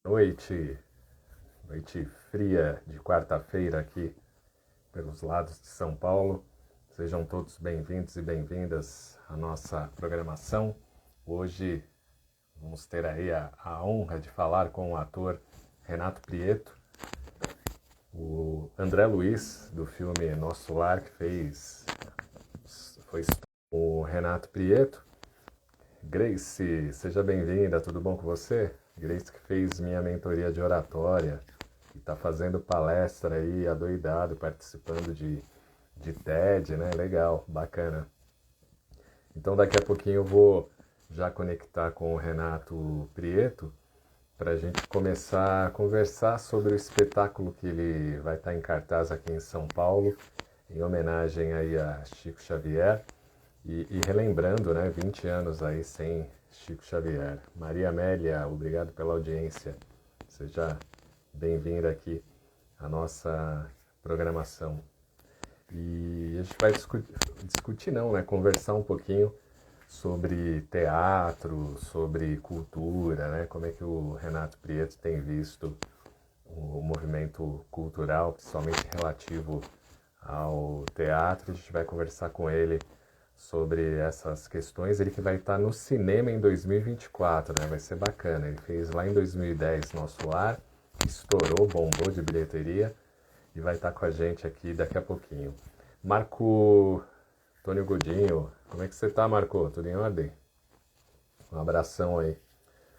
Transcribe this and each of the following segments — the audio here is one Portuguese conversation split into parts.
Noite, noite fria de quarta-feira aqui pelos lados de São Paulo. Sejam todos bem-vindos e bem-vindas à nossa programação. Hoje vamos ter aí a honra de falar com o ator Renato Prieto, o André Luiz, do filme Nosso Lar, que foi o Renato Prieto. Grace, seja bem-vinda, tudo bom com você? Grace que fez minha mentoria de oratória e está fazendo palestra aí, adoidado, participando de TED, né? Legal, bacana. Então daqui a pouquinho eu vou já conectar com o Renato Prieto para a gente começar a conversar sobre o espetáculo que ele vai estar em cartaz aqui em São Paulo, em homenagem aí a Chico Xavier. E relembrando, né, 20 anos aí sem Chico Xavier. Maria Amélia, obrigado pela audiência. Seja bem-vinda aqui à nossa programação. E a gente vai discutir não, né, conversar um pouquinho sobre teatro, sobre cultura, né, como é que o Renato Prieto tem visto o movimento cultural, principalmente relativo ao teatro. A gente vai conversar com ele sobre essas questões. Ele que vai estar no cinema em 2024, né? Vai ser bacana. Ele fez lá em 2010 Nosso Lar, estourou, bombou de bilheteria e vai estar com a gente aqui daqui a pouquinho. Marco Antônio Godinho, como é que você tá, Marco? Tudo em ordem? Um abração aí.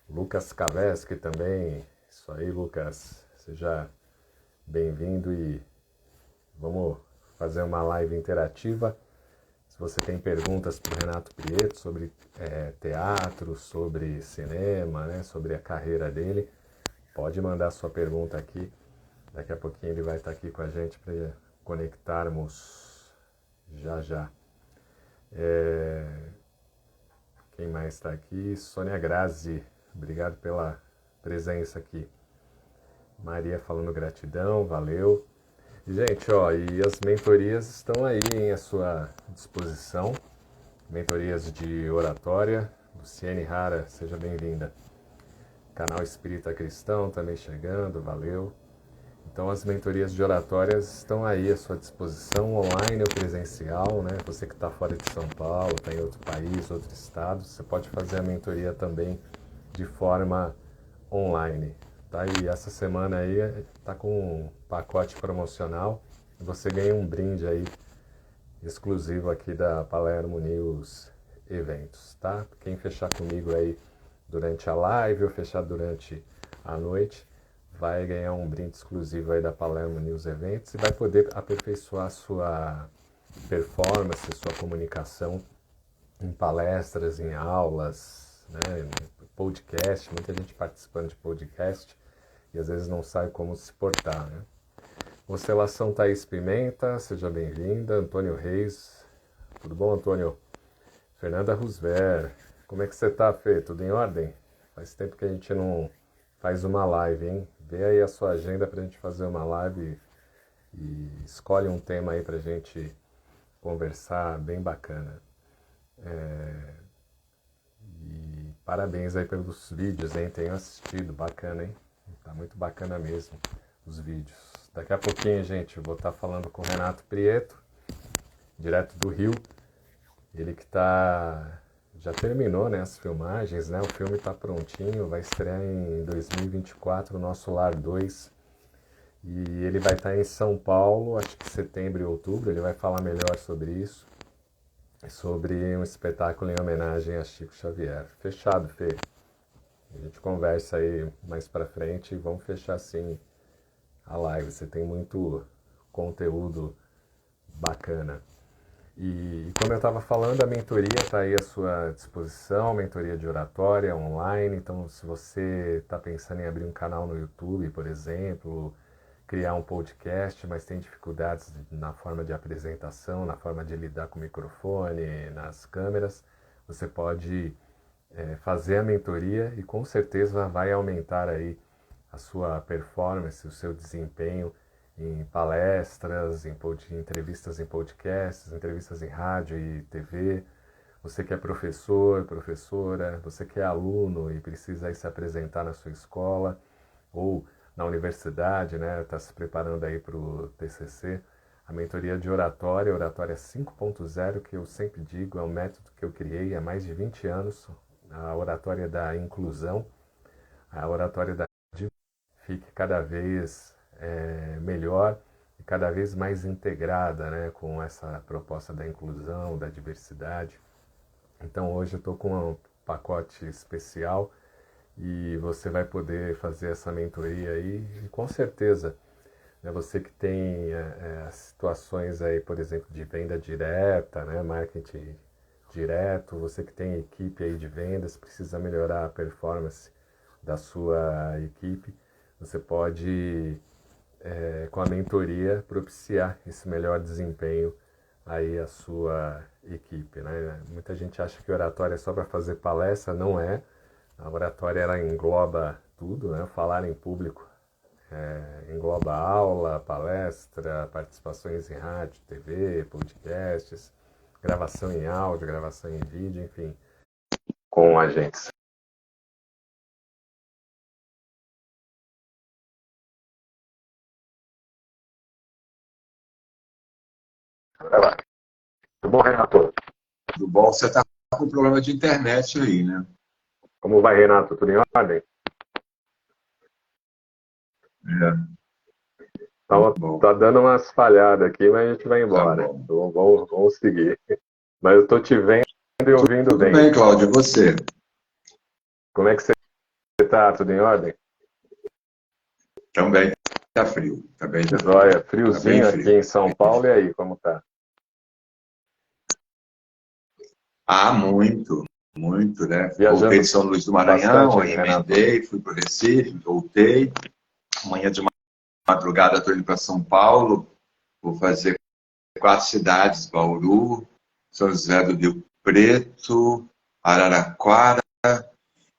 Lucas Kavesky também. Isso aí, Lucas. Seja bem-vindo e vamos fazer uma live interativa. Se você tem perguntas para o Renato Prieto sobre teatro, sobre cinema, né, sobre a carreira dele, pode mandar sua pergunta aqui. Daqui a pouquinho ele vai estar aqui com a gente para conectarmos já já. Quem mais está aqui? Sônia Grazi, obrigado pela presença aqui. Maria falando gratidão, valeu. Gente, ó, e as mentorias estão aí à sua disposição. Mentorias de oratória. Luciene Rara, seja bem-vinda. Canal Espírita Cristão também chegando, valeu. Então as mentorias de oratórias estão aí à sua disposição, online ou presencial, né? Você que está fora de São Paulo, está em outro país, outro estado, você pode fazer a mentoria também de forma online. Tá? E essa semana aí tá com um pacote promocional e você ganha um brinde aí exclusivo aqui da Palermo News Eventos, tá? Quem fechar comigo aí durante a live ou fechar durante a noite vai ganhar um brinde exclusivo aí da Palermo News Eventos e vai poder aperfeiçoar sua performance, sua comunicação em palestras, em aulas, né, em podcast, muita gente participando de podcast e às vezes não sabe como se portar, né? Constelação Thaís Pimenta, seja bem-vinda. Antônio Reis, tudo bom, Antônio? Fernanda Rusver, como é que você tá, Fê? Tudo em ordem? Faz tempo que a gente não faz uma live, hein? Vê aí a sua agenda pra gente fazer uma live e escolhe um tema aí pra gente conversar bem bacana. E parabéns aí pelos vídeos, hein? Tenho assistido, bacana, hein? Tá muito bacana mesmo os vídeos. Daqui a pouquinho, gente, eu vou estar falando com o Renato Prieto, direto do Rio. Ele que já terminou, né, as filmagens, né? O filme está prontinho, vai estrear em 2024, o Nosso Lar 2. E ele vai estar em São Paulo, acho que setembro e outubro, ele vai falar melhor sobre isso. Sobre um espetáculo em homenagem a Chico Xavier. Fechado, Fê. A gente conversa aí mais pra frente e vamos fechar sim a live. Você tem muito conteúdo bacana. E como eu estava falando, a mentoria está aí à sua disposição, mentoria de oratória online. Então, se você está pensando em abrir um canal no YouTube, por exemplo, criar um podcast, mas tem dificuldades na forma de apresentação, na forma de lidar com o microfone, nas câmeras, você pode fazer a mentoria e com certeza vai aumentar aí a sua performance, o seu desempenho em palestras, em entrevistas em podcasts, entrevistas em rádio e TV. Você que é professor, professora, você que é aluno e precisa aí se apresentar na sua escola, ou na universidade, né, está se preparando aí para o TCC, a mentoria de oratória, oratória 5.0, que eu sempre digo, é um método que eu criei há mais de 20 anos, a oratória da inclusão, a oratória da fique cada vez melhor e cada vez mais integrada, né, com essa proposta da inclusão, da diversidade. Então hoje eu estou com um pacote especial e você vai poder fazer essa mentoria aí e com certeza, né, você que tem situações aí, por exemplo, de venda direta, né, marketing direto, você que tem equipe aí de vendas, precisa melhorar a performance da sua equipe, você pode, com a mentoria, propiciar esse melhor desempenho aí a sua equipe, né? Muita gente acha que oratória é só para fazer palestra, não é. A oratória ela engloba tudo, né? Falar em público engloba aula, palestra, participações em rádio, TV, podcasts, gravação em áudio, gravação em vídeo, enfim, com agentes. Vai lá. Tudo bom, Renato? Tudo bom? Você está com problema de internet aí, né? Como vai, Renato? Tudo em ordem? Tá dando umas falhadas aqui, mas a gente vai embora. Tá bom. Então, vamos seguir. Mas eu tô te vendo e ouvindo bem. Tudo bem, Cláudio, e você? Como é que você tá? Tudo em ordem? Também tá frio. Olha, friozinho tá frio. Aqui em São Paulo, e aí, como tá? Ah, muito, né? Viajando Voltei de São Luís do Maranhão, bastante, aí Renato? emendei, fui para o Recife, voltei. Amanhã de madrugada estou indo para São Paulo. Vou fazer 4 cidades: Bauru, São José do Rio Preto, Araraquara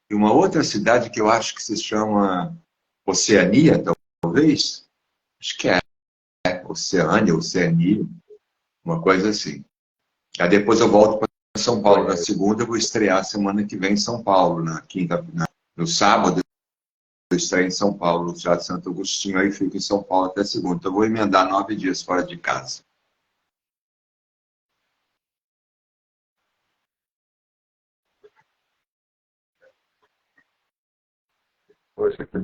e uma outra cidade que eu acho que se chama Oceania, talvez. Acho que é Oceania, uma coisa assim. Aí depois eu volto para São Paulo na segunda, eu vou estrear semana que vem em São Paulo, no sábado eu estreio em São Paulo, no Teatro Santo Agostinho, aí fico em São Paulo até segunda. Então eu vou emendar 9 dias fora de casa. Poxa, que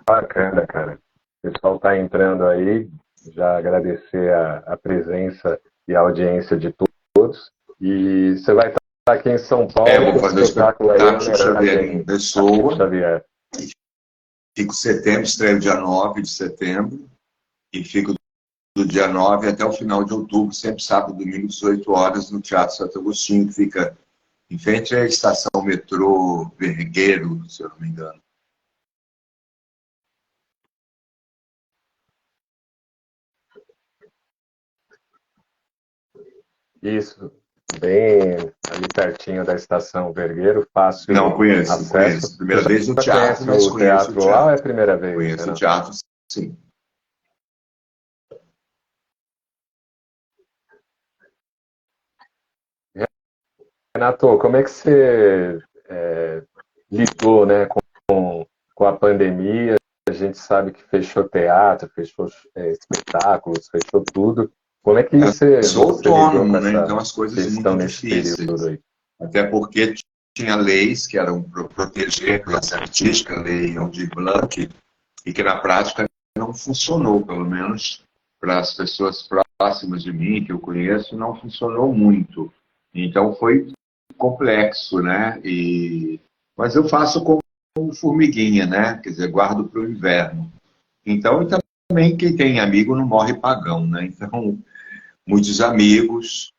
bacana, cara. O pessoal tá entrando aí, já agradecer a presença e a audiência de todos. E você vai estar aqui em São Paulo, Vou fazer o espetáculo Xavier em Pessoa. Xavier. Fico estreio dia 9 de setembro, e fico do dia 9 até o final de outubro, sempre sábado e domingo, 18 horas, no Teatro Santo Agostinho, que fica em frente à estação metrô Vergueiro, se eu não me engano. Isso, bem ali pertinho da estação Vergueiro, fácil Não, conheço, acesso. conheço. Primeira vez no teatro, mas conhece o teatro lá ou é a primeira vez? Conheço o teatro, sim. Renato, como é que você lidou, né, com a pandemia? A gente sabe que fechou teatro, fechou espetáculos, fechou tudo. Como é que você sou autônomo, lidou com né? essa Então as coisas questão muito nesse período aí? difíceis. Até porque tinha leis que eram para proteger a classe artística, a lei Aldir Blanc, e que na prática não funcionou, pelo menos para as pessoas próximas de mim, que eu conheço, não funcionou muito. Então foi complexo, né? Mas eu faço como formiguinha, né? Quer dizer, guardo para o inverno. Então, e também quem tem amigo não morre pagão, né? Então, muitos amigos,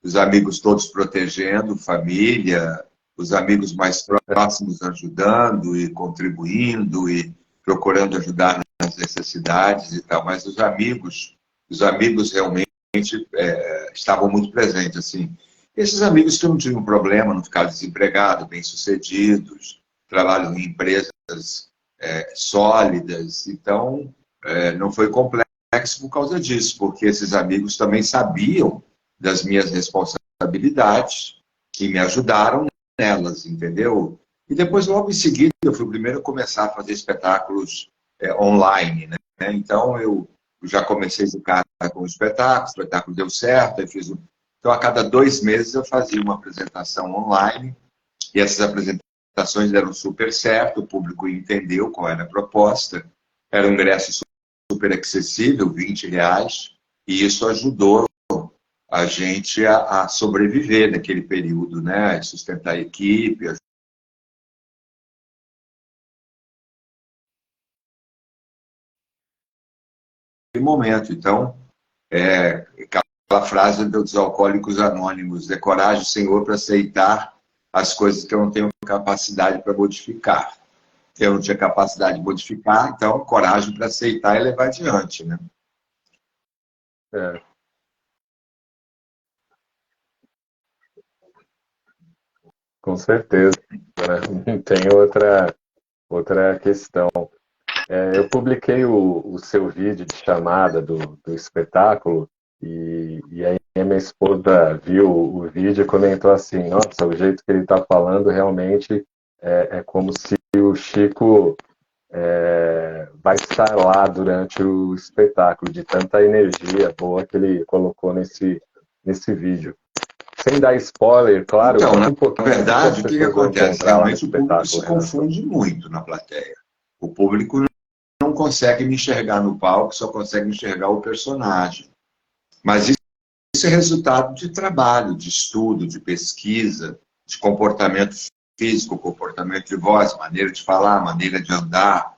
os amigos todos protegendo, família, os amigos mais próximos ajudando e contribuindo e procurando ajudar nas necessidades e tal. Mas os amigos realmente estavam muito presentes, assim. Esses amigos que não tinham problema, não ficaram desempregados, bem-sucedidos, trabalham em empresas sólidas. Então, não foi complexo por causa disso, porque esses amigos também sabiam das minhas responsabilidades e me ajudaram nelas, entendeu? E depois, logo em seguida, eu fui o primeiro a começar a fazer espetáculos online, né? Então, eu já comecei de cara com o espetáculo deu certo, eu fiz Então, a cada 2 meses eu fazia uma apresentação online, e essas apresentações deram super certo, o público entendeu qual era a proposta, era um ingresso super acessível, R$ 20, e isso ajudou a gente a sobreviver naquele período, né? Sustentar a equipe, momento. Então, aquela frase dos alcoólicos anônimos, é coragem, Senhor, para aceitar as coisas que eu não tenho capacidade para modificar. Eu não tinha capacidade de modificar, então coragem para aceitar e levar adiante, né? É, com certeza, né? Tem outra questão. Eu publiquei o seu vídeo de chamada do espetáculo e aí a minha esposa viu o vídeo e comentou assim, nossa, o jeito que ele está falando realmente é como se o Chico vai estar lá durante o espetáculo, de tanta energia boa que ele colocou nesse vídeo. Sem dar spoiler, claro, Então, conta na um pouquinho o que as verdade, o que pessoas vão acontece? encontrar lá no Realmente o público espetáculo, se Renato. confunde muito na plateia. O público não consegue me enxergar no palco, só consegue me enxergar o personagem. Mas isso é resultado de trabalho, de estudo, de pesquisa, de comportamento físico, comportamento de voz, maneira de falar, maneira de andar.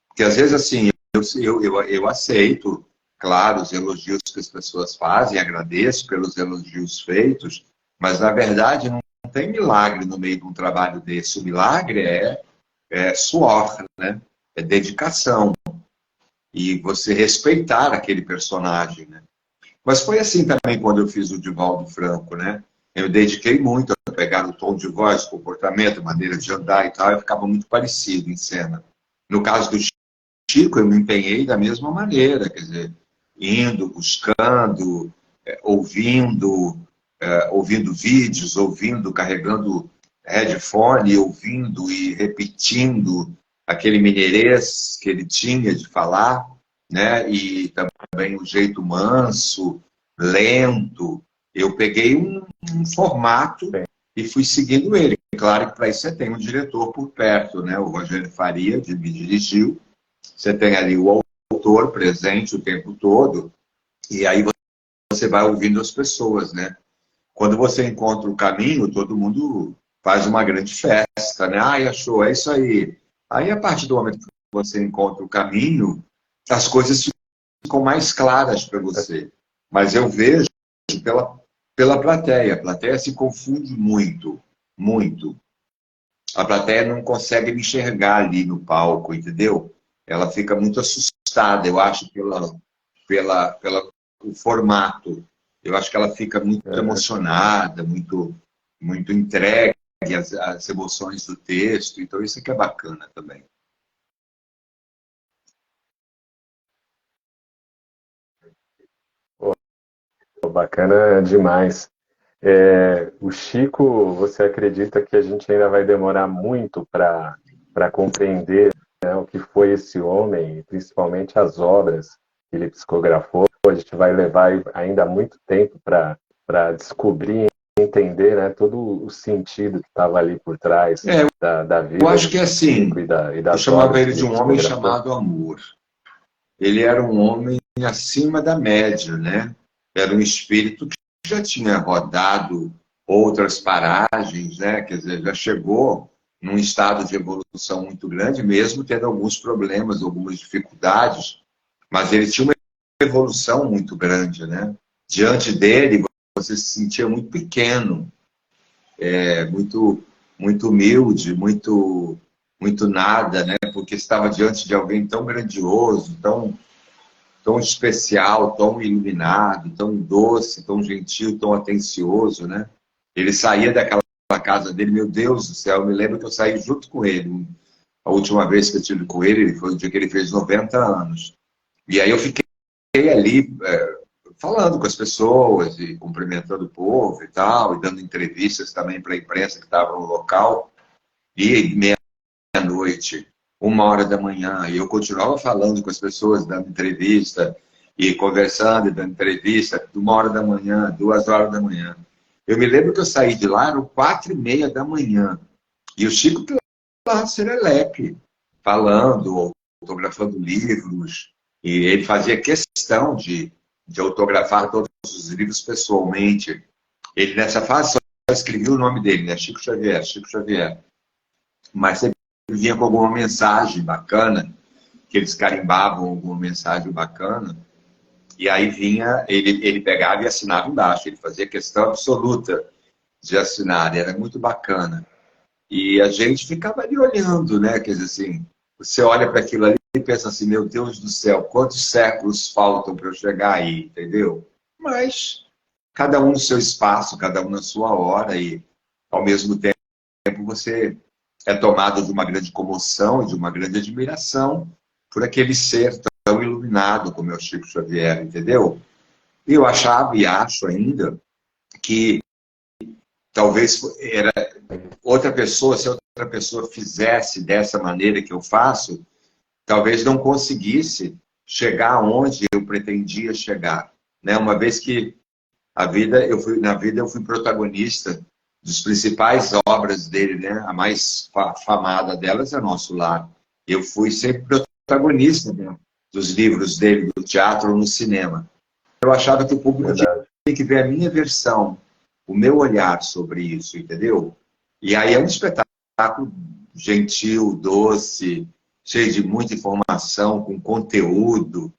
Porque às vezes, assim, eu aceito, claro, os elogios que as pessoas fazem, agradeço pelos elogios feitos, mas na verdade não tem milagre no meio de um trabalho desse. O milagre é suor, né? É dedicação. E você respeitar aquele personagem, né? Mas foi assim também quando eu fiz o Divaldo Franco, né? Eu me dediquei muito a pegar o tom de voz, comportamento, maneira de andar e tal, e ficava muito parecido em cena. No caso do Chico, eu me empenhei da mesma maneira, quer dizer, indo, buscando, ouvindo vídeos, carregando headphone, ouvindo e repetindo aquele mineirês que ele tinha de falar, né? E também o jeito manso, lento. Eu peguei um formato Sim, e fui seguindo ele. Claro que para isso você tem um diretor por perto, né? O Rogério Faria me dirigiu. Você tem ali o autor presente o tempo todo, e aí você vai ouvindo as pessoas, né? Quando você encontra o caminho, todo mundo faz uma grande festa, né? Ai, achou, é isso aí. Aí, a partir do momento que você encontra o caminho, as coisas ficam mais claras para você. Mas eu vejo pela plateia. A plateia se confunde muito, muito. A plateia não consegue me enxergar ali no palco, entendeu? Ela fica muito assustada, eu acho, pela o formato. Eu acho que ela fica muito é, emocionada, muito entregue às emoções do texto. Então, isso aqui é bacana também. pô, bacana demais. O Chico, você acredita que a gente ainda vai demorar muito para compreender, né, o que foi esse homem, e principalmente as obras que ele psicografou? A gente vai levar ainda muito tempo para descobrir e entender, né, todo o sentido que estava ali por trás É, da eu vida acho do que é Chico assim, e eu das chamava obras ele que de ele um homem psicografou. chamado amor. Ele era um homem acima da média, né? Era um espírito que já tinha rodado outras paragens, né? Quer dizer, já chegou num estado de evolução muito grande, mesmo tendo alguns problemas, algumas dificuldades, mas ele tinha uma evolução muito grande, né? Diante dele, você se sentia muito pequeno, muito humilde, muito nada, né? Porque estava diante de alguém tão grandioso, tão especial, tão iluminado, tão doce, tão gentil, tão atencioso, né? Ele saía daquela casa dele, meu Deus do céu, eu me lembro que eu saí junto com ele. A última vez que eu estive com ele foi o dia que ele fez 90 anos. E aí eu fiquei ali falando com as pessoas e cumprimentando o povo e tal, e dando entrevistas também para a imprensa que estava no local. E meia-noite, 1h da manhã, e eu continuava falando com as pessoas, dando entrevista, e conversando, e dando entrevista, 1h da manhã, 2h da manhã. Eu me lembro que eu saí de lá, eram 4h30 da manhã, e o Chico lá, serelepe, falando, autografando livros, e ele fazia questão de autografar todos os livros pessoalmente. Ele, nessa fase, só escrevia o nome dele, né? Chico Xavier, Chico Xavier. Mas sempre vinha com alguma mensagem bacana, que eles carimbavam alguma mensagem bacana, e aí vinha, ele pegava e assinava embaixo, ele fazia questão absoluta de assinar, era muito bacana. E a gente ficava ali olhando, né? Quer dizer assim, você olha para aquilo ali e pensa assim, meu Deus do céu, quantos séculos faltam para eu chegar aí, entendeu? Mas cada um no seu espaço, cada um na sua hora, e ao mesmo tempo você é tomado de uma grande comoção e de uma grande admiração por aquele ser tão iluminado como é o Chico Xavier, entendeu? E eu achava e acho ainda que talvez era outra pessoa, se outra pessoa fizesse dessa maneira que eu faço, talvez não conseguisse chegar onde eu pretendia chegar, né? Uma vez que na vida eu fui protagonista dos principais obras dele, né? A mais famada delas é Nosso Lar. Eu fui sempre protagonista, né, dos livros dele, do teatro ou no cinema. Eu achava que o público Verdade. tinha que ver a minha versão, o meu olhar sobre isso, entendeu? E aí é um espetáculo gentil, doce, cheio de muita informação, com conteúdo.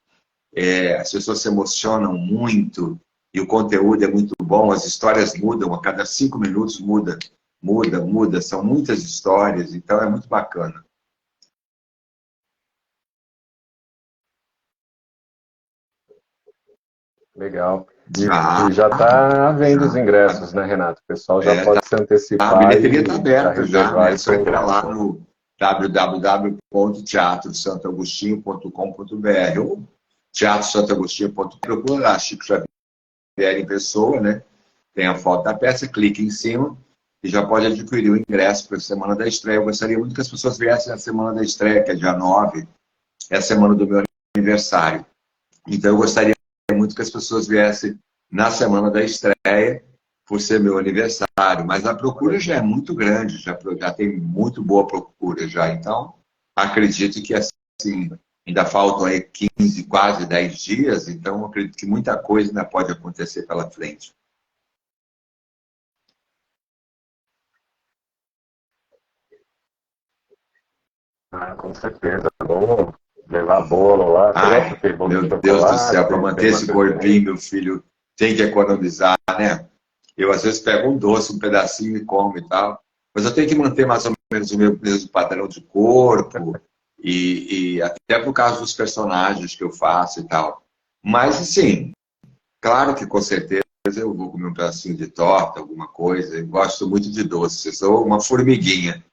As pessoas se emocionam muito e o conteúdo é muito bom. As histórias mudam, a cada 5 minutos muda. São muitas histórias, então é muito bacana. Legal. Ah, E já está à venda os já. ingressos, né, Renato? O pessoal já É, pode se a antecipar bilheteria está e já aberta já, reservar né? É e só entrar comprar, lá então. no www.teatrosantoagostinho.com.br ou teatrosantoagostinho.com. Procura Chico Xavier em pessoa, né? Tem a foto da peça, clique em cima e já pode adquirir o ingresso para a semana da estreia. Eu gostaria muito que as pessoas viessem na semana da estreia, que é dia 9, é a semana do meu aniversário. Então eu gostaria muito que as pessoas viessem na semana da estreia, por ser meu aniversário, mas a procura já é muito grande, já tem muito boa procura já. Então, acredito que assim, ainda faltam aí 15, quase 10 dias, então acredito que muita coisa ainda pode acontecer pela frente. Ah, com certeza. Vamos levar bolo lá. Você gosta Ai, de ter bolo de meu Deus do céu, chocolate? para Tem manter uma esse preferência? gordinho, meu filho, tem que economizar, né? Eu, às vezes, pego um doce, um pedacinho e como e tal. Mas eu tenho que manter mais ou menos o meu mesmo padrão de corpo e até por causa dos personagens que eu faço e tal. Mas, assim, claro que com certeza eu vou comer um pedacinho de torta, alguma coisa. Eu gosto muito de doce. Eu sou uma formiguinha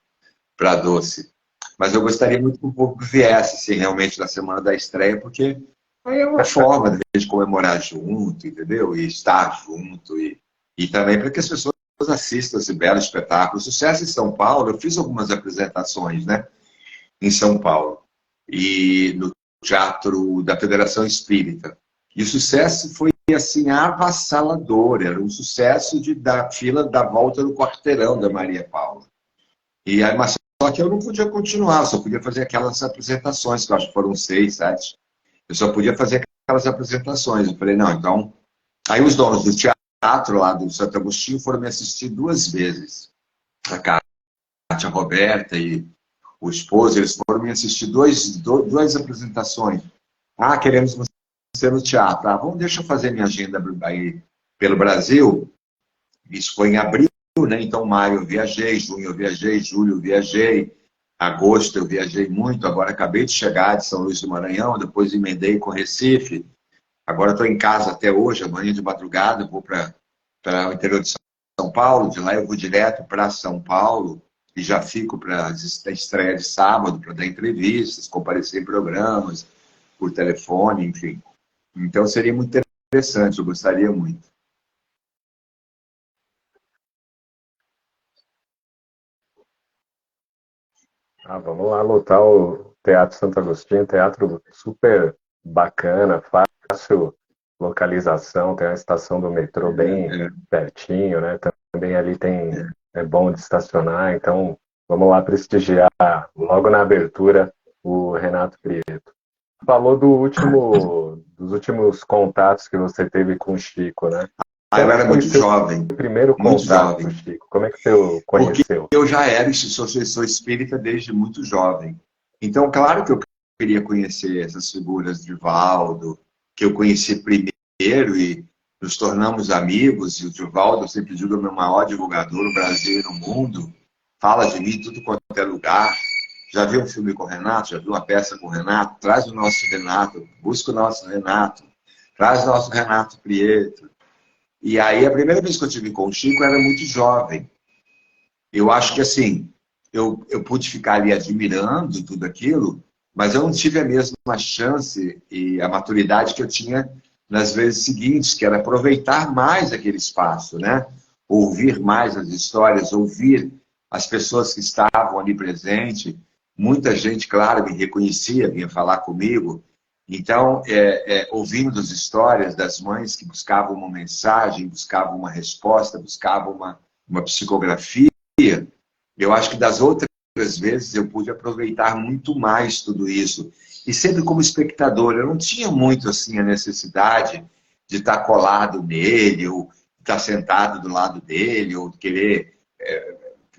para doce. Mas eu gostaria muito que o público viesse, assim, realmente na semana da estreia, porque aí é uma forma de a gente comemorar junto, entendeu? E estar junto. E também para que as pessoas assistam esse belo espetáculo. O Sucesso em São Paulo, eu fiz algumas apresentações, né? Em São Paulo. E no Teatro da Federação Espírita. E o sucesso foi, assim, avassalador. Era um sucesso da fila da volta do quarteirão da Maria Paula. E aí, mas só que eu não podia continuar, só podia fazer aquelas apresentações, que eu acho que foram 6, 7. Eu só podia fazer aquelas apresentações. Eu falei, não, então. Aí os donos do teatro lá do Santo Agostinho foram me assistir 2 vezes. A Cátia Roberta e o esposo, eles foram me assistir duas apresentações. Ah, queremos você no teatro. Ah, vamos, deixa eu fazer minha agenda aí pelo Brasil. Isso foi em abril, né? Então, maio eu viajei, junho eu viajei, julho eu viajei, agosto eu viajei muito. Agora acabei de chegar de São Luís do Maranhão, depois emendei com Recife. Agora estou em casa até hoje, amanhã de madrugada eu vou para o interior de São Paulo. De lá eu vou direto para São Paulo e já fico para a estreia de sábado para dar entrevistas, comparecer em programas, por telefone, enfim. Então seria muito interessante, eu gostaria muito. Ah, vamos lá lotar o Teatro Santo Agostinho, teatro super bacana, fácil localização, tem a estação do metrô bem pertinho, né? Também ali tem, é bom de estacionar, então vamos lá prestigiar logo na abertura o Renato Prieto. Falou dos últimos contatos que você teve com o Chico, né? Eu Como era foi muito seu jovem, primeiro muito contato com o jovem. Chico? Como é que você o Porque conheceu? eu já era, sou espírita desde muito jovem. Então, claro que eu queria conhecer essas figuras de Divaldo, que eu conheci primeiro e nos tornamos amigos. E o Divaldo, eu sempre digo, é o meu maior divulgador no Brasil e no mundo. Fala de mim em tudo quanto é lugar. Já viu um filme com o Renato? Já viu uma peça com o Renato? Traz o nosso Renato, busca o nosso Renato, traz o nosso Renato Prieto. E aí, a primeira vez que eu tive com o Chico, eu era muito jovem. Eu acho que, assim, eu pude ficar ali admirando tudo aquilo, mas eu não tive a mesma chance e a maturidade que eu tinha nas vezes seguintes, que era aproveitar mais aquele espaço, né? Ouvir mais as histórias, ouvir as pessoas que estavam ali presentes. Muita gente, claro, me reconhecia, vinha falar comigo. Então, ouvindo as histórias das mães que buscavam uma mensagem, buscavam uma resposta, buscavam uma psicografia, eu acho que das outras vezes eu pude aproveitar muito mais tudo isso. E sempre como espectador, eu não tinha muito assim a necessidade de estar colado nele, ou estar sentado do lado dele, ou querer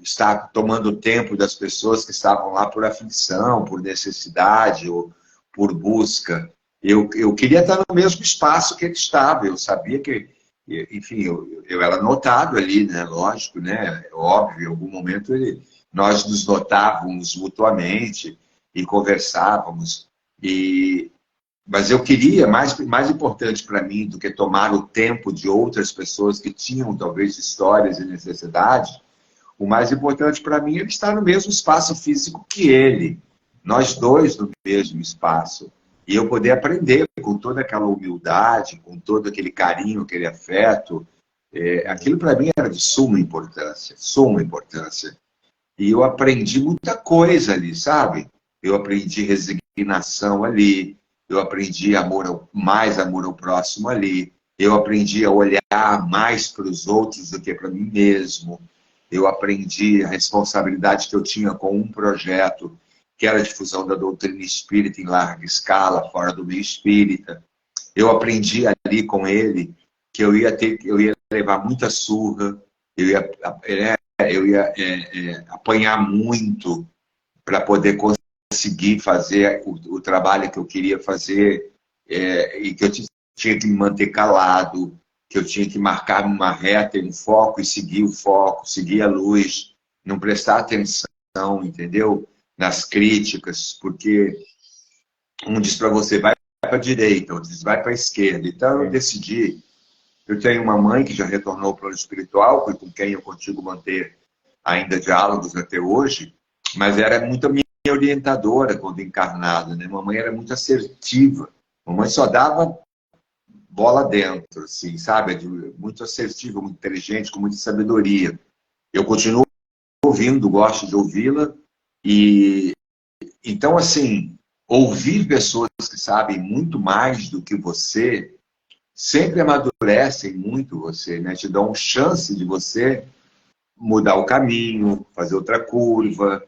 estar tomando o tempo das pessoas que estavam lá por aflição, por necessidade, ou por busca. Eu queria estar no mesmo espaço que ele estava, eu sabia que enfim, eu era notado ali, né? Lógico, né? Óbvio, em algum momento nós nos notávamos mutuamente e conversávamos. Mas eu queria, mais importante para mim do que tomar o tempo de outras pessoas que tinham talvez histórias e necessidades, o mais importante para mim é estar no mesmo espaço físico que ele. Nós dois no mesmo espaço. E eu poder aprender com toda aquela humildade, com todo aquele carinho, aquele afeto. Aquilo para mim era de suma importância, suma importância. E eu aprendi muita coisa ali, sabe? Eu aprendi resignação ali, eu aprendi mais amor ao próximo ali, eu aprendi a olhar mais para os outros do que para mim mesmo. Eu aprendi a responsabilidade que eu tinha com um projeto, que era a difusão da doutrina espírita em larga escala, fora do meio espírita. Eu aprendi ali com ele que eu ia levar muita surra, eu ia apanhar muito para poder conseguir fazer o trabalho que eu queria fazer, e que eu tinha que me manter calado, que eu tinha que marcar uma reta e um foco e seguir o foco, seguir a luz, não prestar atenção, entendeu? Nas críticas, porque um diz para você, vai para a direita, outro diz, vai para a esquerda. Então eu decidi. Eu tenho uma mãe que já retornou ao plano espiritual, com quem eu consigo manter ainda diálogos até hoje, mas era muito a minha orientadora quando encarnada, né? Mamãe era muito assertiva. Mamãe só dava bola dentro, assim, sabe? Muito assertiva, muito inteligente, com muita sabedoria. Eu continuo ouvindo, gosto de ouvi-la. E então, assim, ouvir pessoas que sabem muito mais do que você sempre amadurecem muito você, né? Te dão chance de você mudar o caminho, fazer outra curva.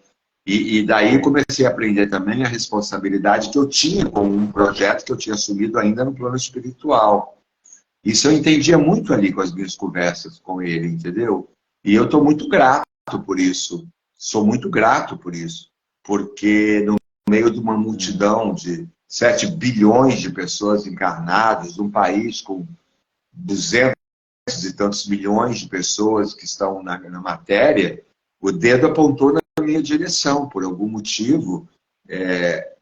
E daí comecei a aprender também a responsabilidade que eu tinha com um projeto que eu tinha assumido ainda no plano espiritual. Isso eu entendia muito ali com as minhas conversas com ele, entendeu? E eu estou muito grato por isso. Sou muito grato por isso. Porque no meio de uma multidão de 7 bilhões de pessoas encarnadas, num país com 200 e tantos milhões de pessoas que estão na matéria, o dedo apontou na minha direção. Por algum motivo,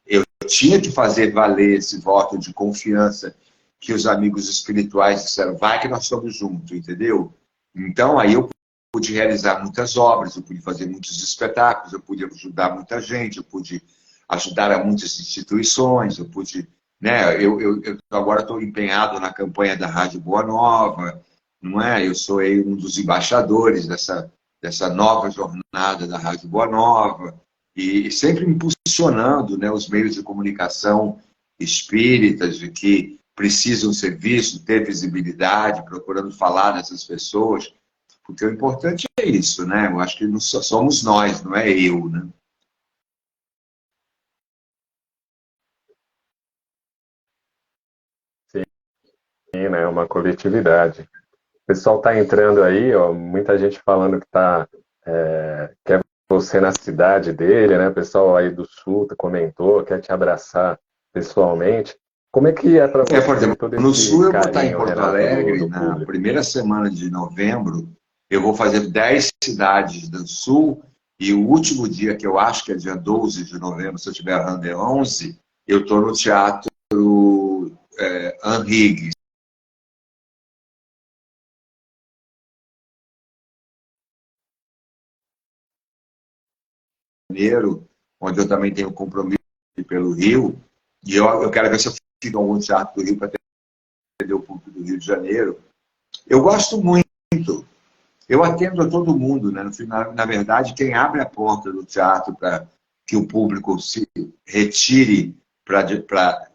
eu tinha que fazer valer esse voto de confiança que os amigos espirituais disseram, vai que nós estamos juntos, entendeu? Então, aí eu pude realizar muitas obras, eu pude fazer muitos espetáculos, eu pude ajudar muita gente, eu pude ajudar a muitas instituições, eu pude... Né, eu agora estou empenhado na campanha da Rádio Boa Nova, não é? Eu sou aí um dos embaixadores dessa nova jornada da Rádio Boa Nova. e sempre impulsionando, né, os meios de comunicação espíritas de que precisam ser vistos, ter visibilidade, procurando falar dessas pessoas, porque o importante é isso, né? Eu acho que não somos nós, não é eu, né? Sim, né? É uma coletividade. O pessoal está entrando aí, ó, muita gente falando que quer você na cidade dele, né? O pessoal aí do Sul comentou, quer te abraçar pessoalmente. Como é que é para Por você exemplo, todo no esse Sul eu vou estar em carinho, Porto Renato, Alegre, do na público? primeira semana de novembro, eu vou fazer 10 cidades do Sul, e o último dia, que eu acho que é dia 12 de novembro, se eu estiver errando, é 11, eu estou no Teatro Henrique, Janeiro, onde eu também tenho compromisso pelo Rio, e eu quero ver se eu fico em algum teatro do Rio para atender o público do Rio de Janeiro. Eu gosto muito, eu atendo a todo mundo, né? No final, na verdade, quem abre a porta do teatro para que o público se retire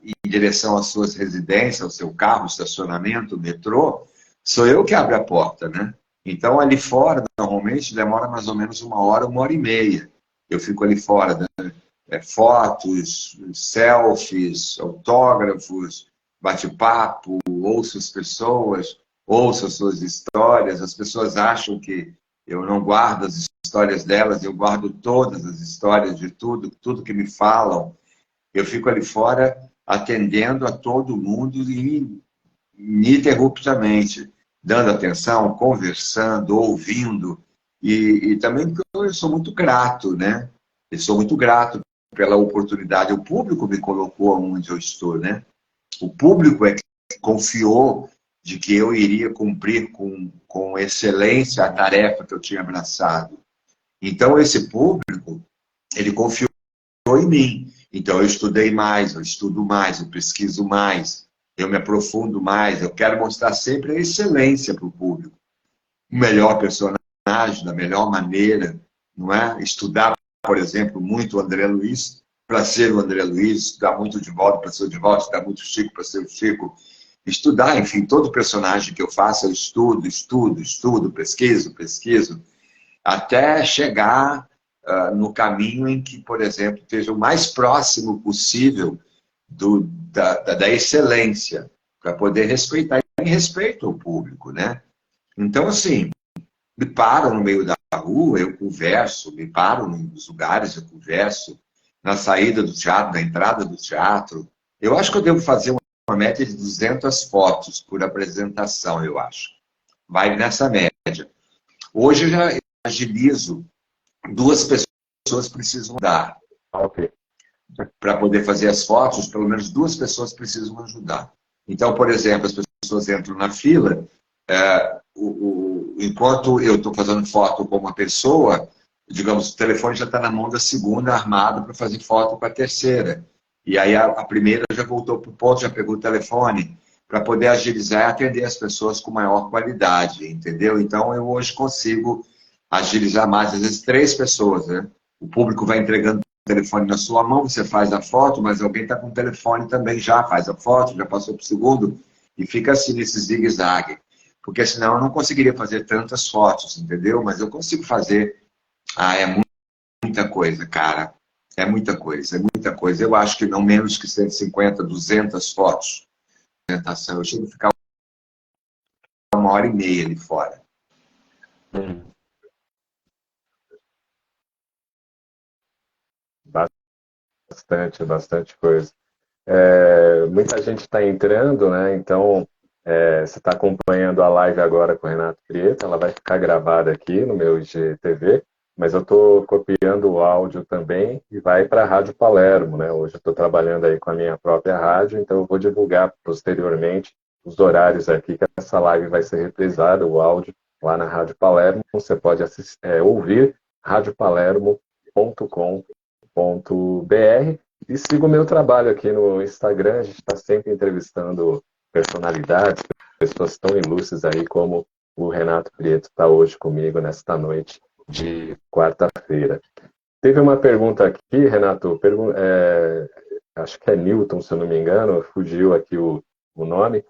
em direção às suas residências, ao seu carro, estacionamento, metrô, sou eu que abro a porta, né? Então, ali fora, normalmente, demora mais ou menos uma hora e meia. Eu fico ali fora, né? Fotos, selfies, autógrafos, bate-papo, ouço as pessoas, ouço as suas histórias. As pessoas acham que eu não guardo as histórias delas, eu guardo todas as histórias de tudo, tudo que me falam. Eu fico ali fora atendendo a todo mundo ininterruptamente, dando atenção, conversando, ouvindo. E também porque eu sou muito grato, né? Eu sou muito grato pela oportunidade. O público me colocou onde eu estou, né? O público é que confiou de que eu iria cumprir com excelência a tarefa que eu tinha abraçado. Então, esse público, ele confiou em mim. Então, eu estudei mais, eu estudo mais, eu pesquiso mais, eu me aprofundo mais, eu quero mostrar sempre a excelência para o público. O melhor personagem, da melhor maneira, não é? Estudar, por exemplo, muito o André Luiz, para ser o André Luiz, estudar muito de volta para ser o de volta, estudar muito Chico para ser o Chico. Estudar, enfim, todo personagem que eu faço, eu estudo, pesquiso, até chegar no caminho em que, por exemplo, esteja o mais próximo possível da excelência, para poder respeitar e respeito ao público, né? Então, assim, me param no meio da rua, eu converso, me paro nos lugares, eu converso, na saída do teatro, na entrada do teatro. Eu acho que eu devo fazer uma média de 200 fotos por apresentação, eu acho. Vai nessa média. Hoje eu já agilizo, duas pessoas precisam dar. Ok. Para poder fazer as fotos, pelo menos duas pessoas precisam ajudar. Então, por exemplo, as pessoas entram na fila, enquanto eu estou fazendo foto com uma pessoa, digamos, o telefone já está na mão da segunda, armado para fazer foto com a terceira. E aí a primeira já voltou para o ponto, já pegou o telefone, para poder agilizar e atender as pessoas com maior qualidade, entendeu? Então, eu hoje consigo agilizar mais, às vezes, três pessoas, né? O público vai entregando o telefone na sua mão, você faz a foto, mas alguém está com o telefone também já faz a foto, já passou para o segundo, e fica assim nesse zigue-zague. Porque senão eu não conseguiria fazer tantas fotos, entendeu? Mas eu consigo fazer. É muita coisa, cara. É muita coisa, é muita coisa. Eu acho que não menos que 150, 200 fotos de apresentação. Eu chego a ficar uma hora e meia ali fora. Hum. Bastante coisa. Muita gente está entrando, né? Então, você está acompanhando a live agora com o Renato Prieto, ela vai ficar gravada aqui no meu IGTV, mas eu estou copiando o áudio também e vai para a Rádio Palermo, né? Hoje eu estou trabalhando aí com a minha própria rádio, então eu vou divulgar posteriormente os horários aqui que essa live vai ser reprisada, o áudio lá na Rádio Palermo. Você pode ouvir radiopalermo.com.br e siga o meu trabalho aqui no Instagram. A gente está sempre entrevistando personalidades, pessoas tão ilustres aí como o Renato Prieto está hoje comigo nesta noite de quarta-feira. Teve uma pergunta aqui, Renato, acho que é Newton, se eu não me engano, fugiu aqui o nome,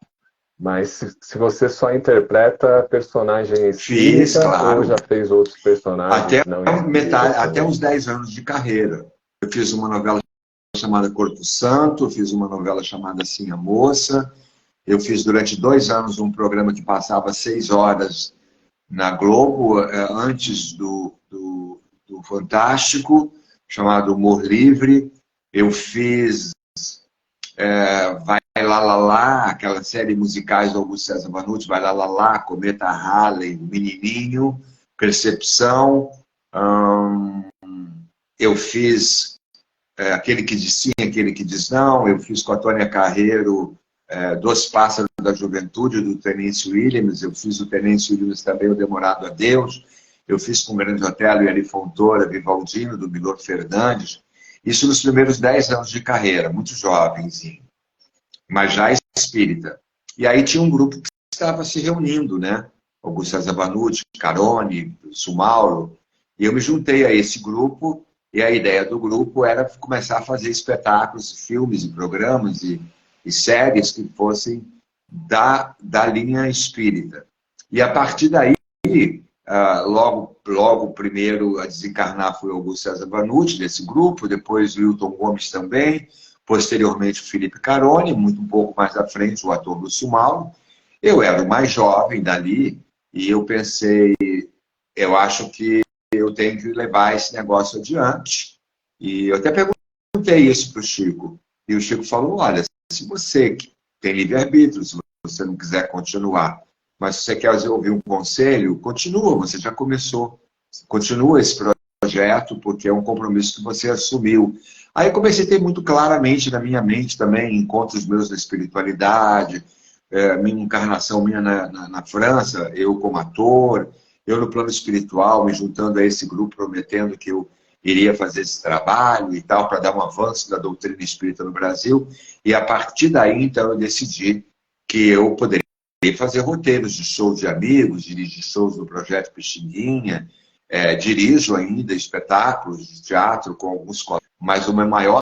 mas se você só interpreta personagem Fiz, espírita ou claro. já fez outros Até personagens não metade, espíritas até também? uns 10 anos de carreira. Eu fiz uma novela chamada Corpo Santo, eu fiz uma novela chamada Assim a Moça, eu fiz durante 2 anos um programa que passava 6 horas na Globo, antes do Fantástico, chamado Humor Livre. Eu fiz Vai Lá Lá Lá, aquela série musicais do Augusto César Vanucci, Vai Lá Lá Lá, Cometa Halley, O Menininho, Percepção. Hum, eu fiz Aquele que diz sim, aquele que diz não. Eu fiz com a Tônia Carreiro Dos Pássaros da Juventude, do Tenente Williams. Eu fiz o Tenente Williams também, O Demorado a Deus. Eu fiz com o Grande Otelo e Ari Fontoura, Vivaldino, do Milor Fernandes. Isso nos primeiros 10 anos de carreira, muito jovenzinho, mas já espírita. E aí tinha um grupo que estava se reunindo, né? Augusto César Vanucci, Carone, Sumauro. E eu me juntei a esse grupo, e a ideia do grupo era começar a fazer espetáculos, filmes e programas e séries que fossem da linha espírita. E a partir daí, logo o primeiro a desencarnar foi o Augusto César Vanucci, desse grupo, depois o Wilton Gomes também, posteriormente o Felipe Carone, muito um pouco mais à frente o ator Lúcio Mauro. Eu era o mais jovem dali, e eu pensei, eu acho que eu tenho que levar esse negócio adiante. E eu até perguntei isso para o Chico, e o Chico falou, olha, se você tem livre-arbítrio, se você não quiser continuar, mas se você quer ouvir um conselho, continua, você já começou. Continua esse projeto, porque é um compromisso que você assumiu. Aí comecei a ter muito claramente na minha mente também encontros meus da espiritualidade, minha encarnação minha na França, eu como ator, eu no plano espiritual, me juntando a esse grupo, prometendo que eu iria fazer esse trabalho e tal, para dar um avanço da doutrina espírita no Brasil. E a partir daí, então, eu decidi que eu poderia fazer roteiros de shows de amigos, dirigir shows do Projeto Pixinguinha, dirijo ainda espetáculos de teatro com alguns colegas, mas o meu maior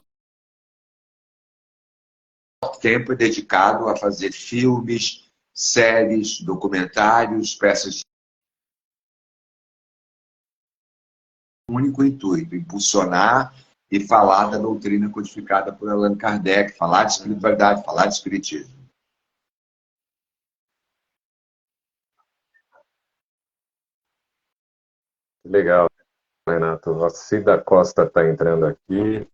tempo é dedicado a fazer filmes, séries, documentários, peças de um único intuito, impulsionar e falar da doutrina codificada por Allan Kardec, falar de espiritualidade, falar de espiritismo. Legal, Renato. A Cida Costa está entrando aqui.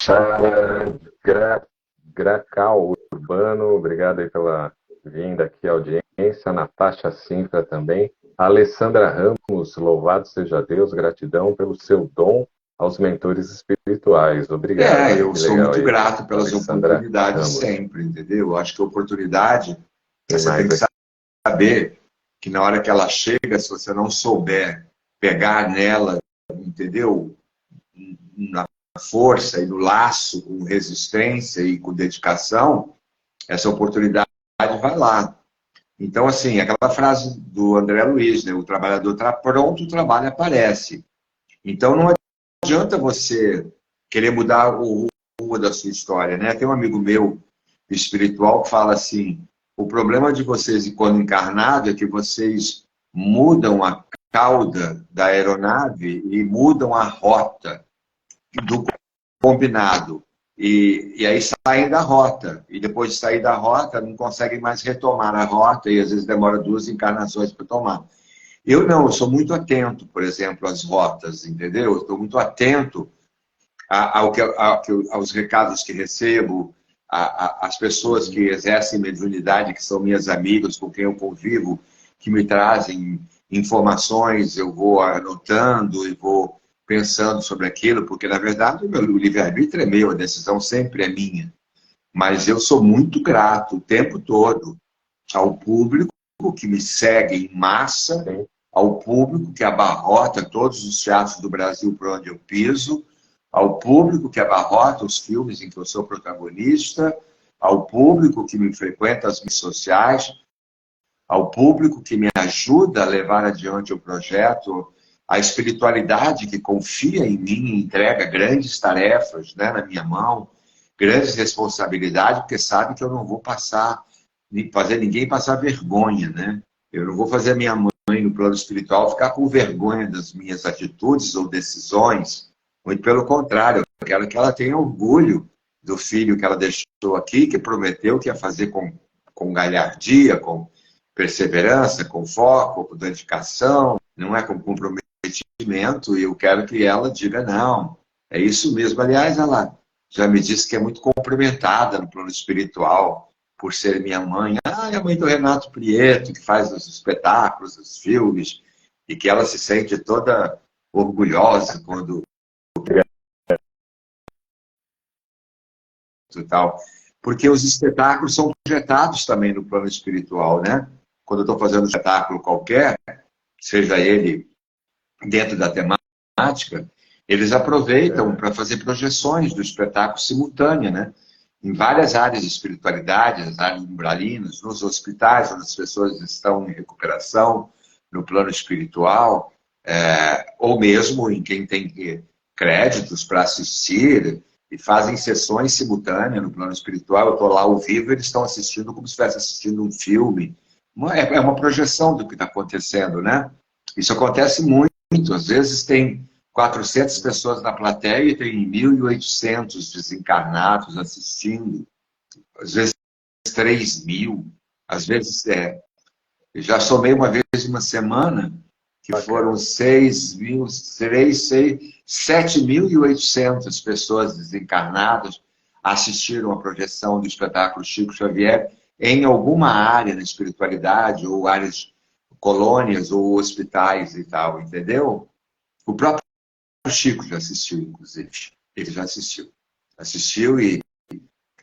Ishara Gracal Urbano, obrigado aí pela vinda aqui à audiência. Natasha Sintra também. A Alessandra Ramos, louvado seja Deus, gratidão pelo seu dom aos mentores espirituais. Obrigado. Eu sou legal muito aí, grato pelas Alessandra oportunidades Ramos. sempre, entendeu? Eu acho que a oportunidade, Tem você tem mais que aqui. saber que na hora que ela chega, se você não souber pegar nela, entendeu? Na força e no laço, com resistência e com dedicação, essa oportunidade vai lá. Então, assim, aquela frase do André Luiz, né? O trabalhador está pronto, o trabalho aparece. Então, não adianta você querer mudar o rumo da sua história, né? Tem um amigo meu espiritual que fala assim, o problema de vocês, quando encarnado, é que vocês mudam a cauda da aeronave e mudam a rota do combinado. E aí saem da rota. E depois de sair da rota, não conseguem mais retomar a rota e às vezes demora 2 encarnações para tomar. Eu não, eu sou muito atento, por exemplo, às rotas, entendeu? Eu estou muito atento aos recados que recebo, às pessoas que exercem mediunidade, que são minhas amigas, com quem eu convivo, que me trazem informações, eu vou anotando e vou pensando sobre aquilo, porque, na verdade, o meu livre-arbítrio é meu, a decisão sempre é minha. Mas eu sou muito grato o tempo todo ao público que me segue em massa, Sim. ao público que abarrota todos os teatros do Brasil por onde eu piso, ao público que abarrota os filmes em que eu sou protagonista, ao público que me frequenta as redes sociais, ao público que me ajuda a levar adiante o projeto a espiritualidade que confia em mim e entrega grandes tarefas, né, na minha mão, grandes responsabilidades, porque sabe que eu não vou fazer ninguém passar vergonha, né? Eu não vou fazer a minha mãe no plano espiritual ficar com vergonha das minhas atitudes ou decisões. Muito pelo contrário, eu quero que ela tenha orgulho do filho que ela deixou aqui, que prometeu que ia fazer com galhardia, com perseverança, com foco, com dedicação, não é com comprometimento, e eu quero que ela diga não. É isso mesmo. Aliás, ela já me disse que é muito cumprimentada no plano espiritual por ser minha mãe. Ah, é a mãe do Renato Prieto, que faz os espetáculos, os filmes, e que ela se sente toda orgulhosa quando e tal. Porque os espetáculos são projetados também no plano espiritual, né? Quando eu estou fazendo um espetáculo qualquer, seja ele dentro da temática, eles aproveitam para fazer projeções do espetáculo simultânea, né? Em várias áreas de espiritualidade, as áreas umbralinas, nos hospitais, onde as pessoas estão em recuperação, no plano espiritual, ou mesmo em quem tem créditos para assistir, e fazem sessões simultâneas no plano espiritual. Eu estou lá ao vivo, eles estão assistindo como se estivesse assistindo um filme. É uma projeção do que está acontecendo, né? Isso acontece muito. Às vezes tem 400 pessoas na plateia e tem 1.800 desencarnados assistindo. Às vezes 3.000. Às vezes Eu já somei uma vez uma semana que foram 7.800 pessoas desencarnadas assistiram a projeção do espetáculo Chico Xavier em alguma área da espiritualidade, ou áreas, colônias, ou hospitais e tal, entendeu? O próprio Chico já assistiu, inclusive. Ele já assistiu. Assistiu e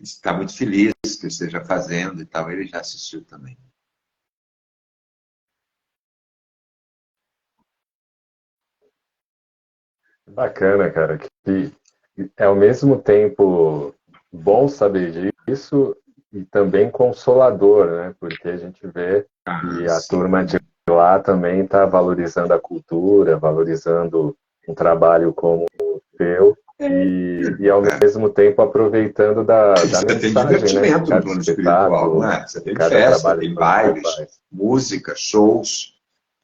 está muito feliz que eu esteja fazendo e tal. Ele já assistiu também. Bacana, cara, que é ao mesmo tempo bom saber disso e também consolador, né? Porque a gente vê que a Sim. turma de lá também está valorizando a cultura, valorizando um trabalho como o teu e ao mesmo tempo aproveitando da Você tem mensagem, né? De divertimento no cada plano espiritual, não espetáculo, é? Você de tem cada festa, trabalho tem que você bailes, faz. música, shows,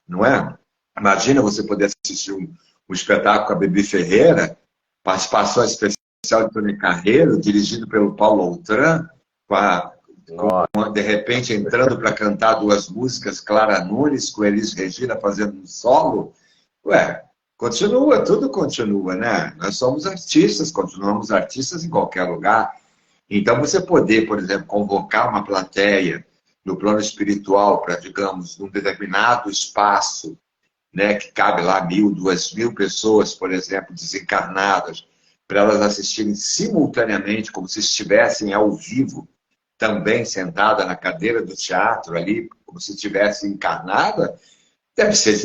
não é? Imagina você poder assistir um espetáculo com a Bibi Ferreira, participação especial de Tony Carreiro, dirigido pelo Paulo Outram, Nossa, de repente entrando para cantar duas músicas, Clara Nunes com Elis Regina fazendo um solo. Ué, continua, tudo continua, né? Nós somos artistas, continuamos artistas em qualquer lugar. Então, você poder, por exemplo, convocar uma plateia no plano espiritual para, digamos, num determinado espaço, né, que cabe lá 1.000, 2.000 pessoas, por exemplo, desencarnadas, para elas assistirem simultaneamente, como se estivessem ao vivo, também sentada na cadeira do teatro ali, como se estivesse encarnada, deve ser,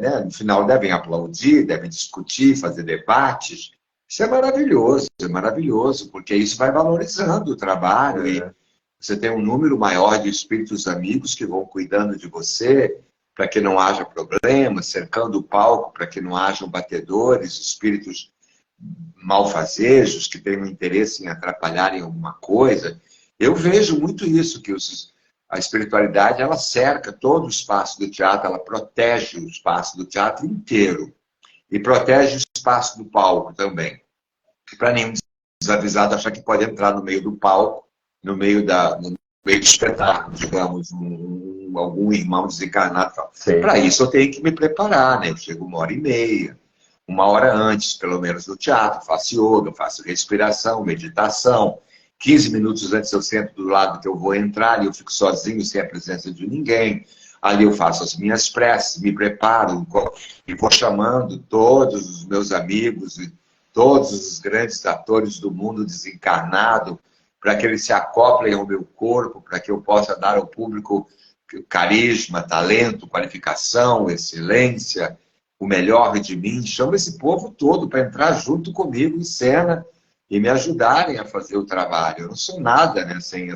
né, no final devem aplaudir, devem discutir, fazer debates. Isso é maravilhoso, porque isso vai valorizando o trabalho e é, você tem um número maior de espíritos amigos que vão cuidando de você, para que não haja problemas, cercando o palco para que não hajam batedores, espíritos malfazejos que tenham interesse em atrapalharem alguma coisa. Eu vejo muito isso, que a espiritualidade ela cerca todo o espaço do teatro, ela protege o espaço do teatro inteiro e protege o espaço do palco também, para nenhum desavisado achar que pode entrar no meio do palco, no meio do espetáculo, digamos, algum irmão desencarnado. sim. Para isso eu tenho que me preparar, né? Eu chego 1h30, 1 hora antes, pelo menos, no teatro, faço yoga, faço respiração, meditação. 15 minutos antes eu sento do lado que eu vou entrar e eu fico sozinho, sem a presença de ninguém. Ali eu faço as minhas preces, me preparo e vou chamando todos os meus amigos e todos os grandes atores do mundo desencarnado para que eles se acoplem ao meu corpo, para que eu possa dar ao público carisma, talento, qualificação, excelência, o melhor de mim. Chamo esse povo todo para entrar junto comigo em cena e me ajudarem a fazer o trabalho. Eu não sou nada, né, sem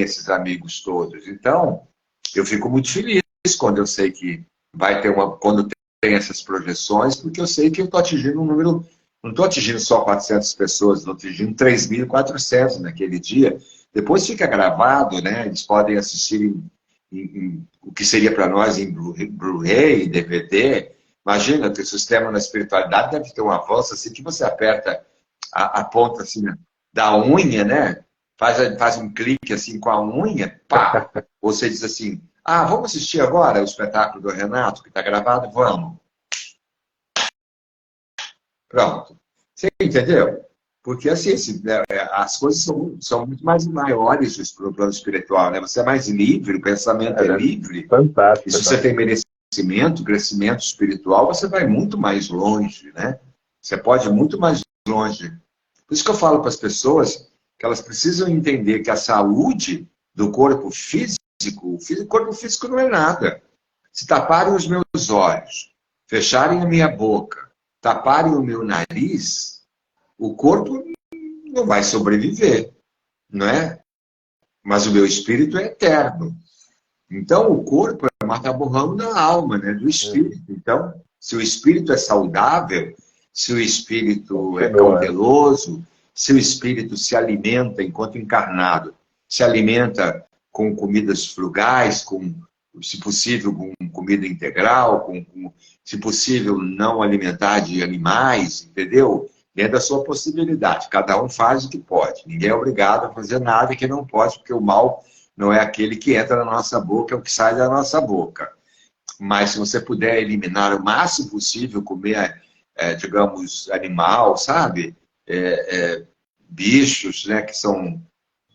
esses amigos todos. Então, eu fico muito feliz quando eu sei que vai ter quando tenho essas projeções, porque eu sei que eu estou atingindo um número, não estou atingindo só 400 pessoas, estou atingindo 3.400 naquele dia. Depois fica gravado, né? Eles podem assistir o que seria para nós em Blu-ray, DVD. Imagina, o sistema na espiritualidade deve ter um avanço assim que você aperta a ponta assim, da unha, né? Faz um clique assim com a unha, pá! Você diz assim, vamos assistir agora o espetáculo do Renato, que está gravado? Vamos. Pronto. Você entendeu? Porque assim, as coisas são muito mais maiores para o plano espiritual, né? Você é mais livre, o pensamento é livre. Fantástico. E se você tem merecimento, crescimento espiritual, você vai muito mais longe, né? Você pode ir muito mais longe. Por isso que eu falo para as pessoas que elas precisam entender que a saúde do corpo físico, o corpo físico não é nada. Se taparem os meus olhos, fecharem a minha boca, taparem o meu nariz, o corpo não vai sobreviver, não é? Mas o meu espírito é eterno. Então, o corpo é uma taburrão da alma, né? Do espírito. Então, se o espírito é saudável, se o espírito é cauteloso, se o espírito se alimenta enquanto encarnado, se alimenta com comidas frugais, se possível, com comida integral, se possível, não alimentar de animais, entendeu? Dentro da sua possibilidade. Cada um faz o que pode. Ninguém é obrigado a fazer nada que não pode, porque o mal não é aquele que entra na nossa boca, é o que sai da nossa boca. Mas se você puder eliminar o máximo possível, comer, digamos, animal, sabe? Bichos, né, que são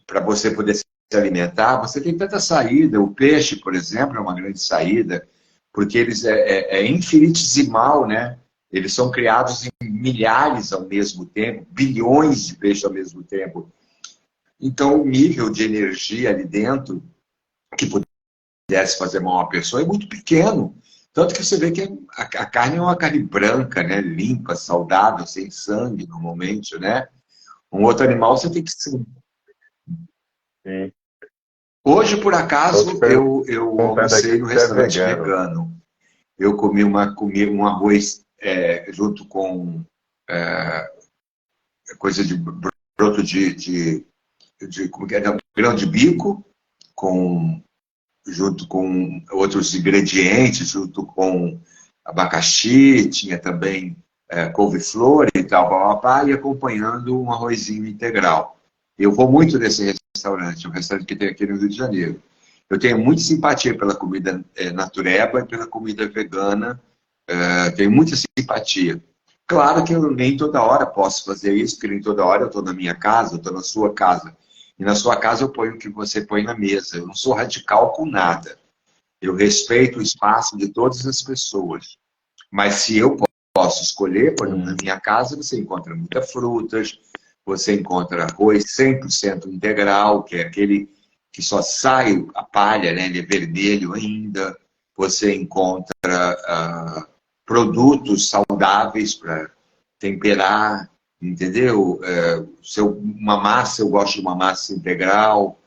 para você poder se alimentar, você tem tanta saída. O peixe, por exemplo, é uma grande saída, porque eles é infinitesimal, né? Eles são criados em milhares ao mesmo tempo, bilhões de peixes ao mesmo tempo. Então, o nível de energia ali dentro que pudesse fazer mal a uma pessoa é muito pequeno. Tanto que você vê que a carne é uma carne branca, né? Limpa, saudável, sem sangue, normalmente, né? Um outro animal você tem que ser. Sim. Hoje, por acaso, eu almocei no restaurante vegano. Eu comi um arroz junto com coisa de broto como que é? Grão de bico, junto com outros ingredientes, junto com abacaxi, tinha também couve-flor e tal, e acompanhando um arrozinho integral. Eu vou muito nesse restaurante, um restaurante que tem aqui no Rio de Janeiro. Eu tenho muita simpatia pela comida natureba e pela comida vegana, tenho muita simpatia. Claro que eu nem toda hora posso fazer isso, porque nem toda hora eu estou na minha casa, eu estou na sua casa. E na sua casa eu ponho o que você põe na mesa. Eu não sou radical com nada. Eu respeito o espaço de todas as pessoas. Mas se eu posso escolher, por exemplo, na minha casa você encontra muitas frutas, você encontra arroz 100% integral, que é aquele que só sai a palha, né? Ele é vermelho ainda. Você encontra produtos saudáveis para temperar, entendeu? Uma massa, eu gosto de uma massa integral.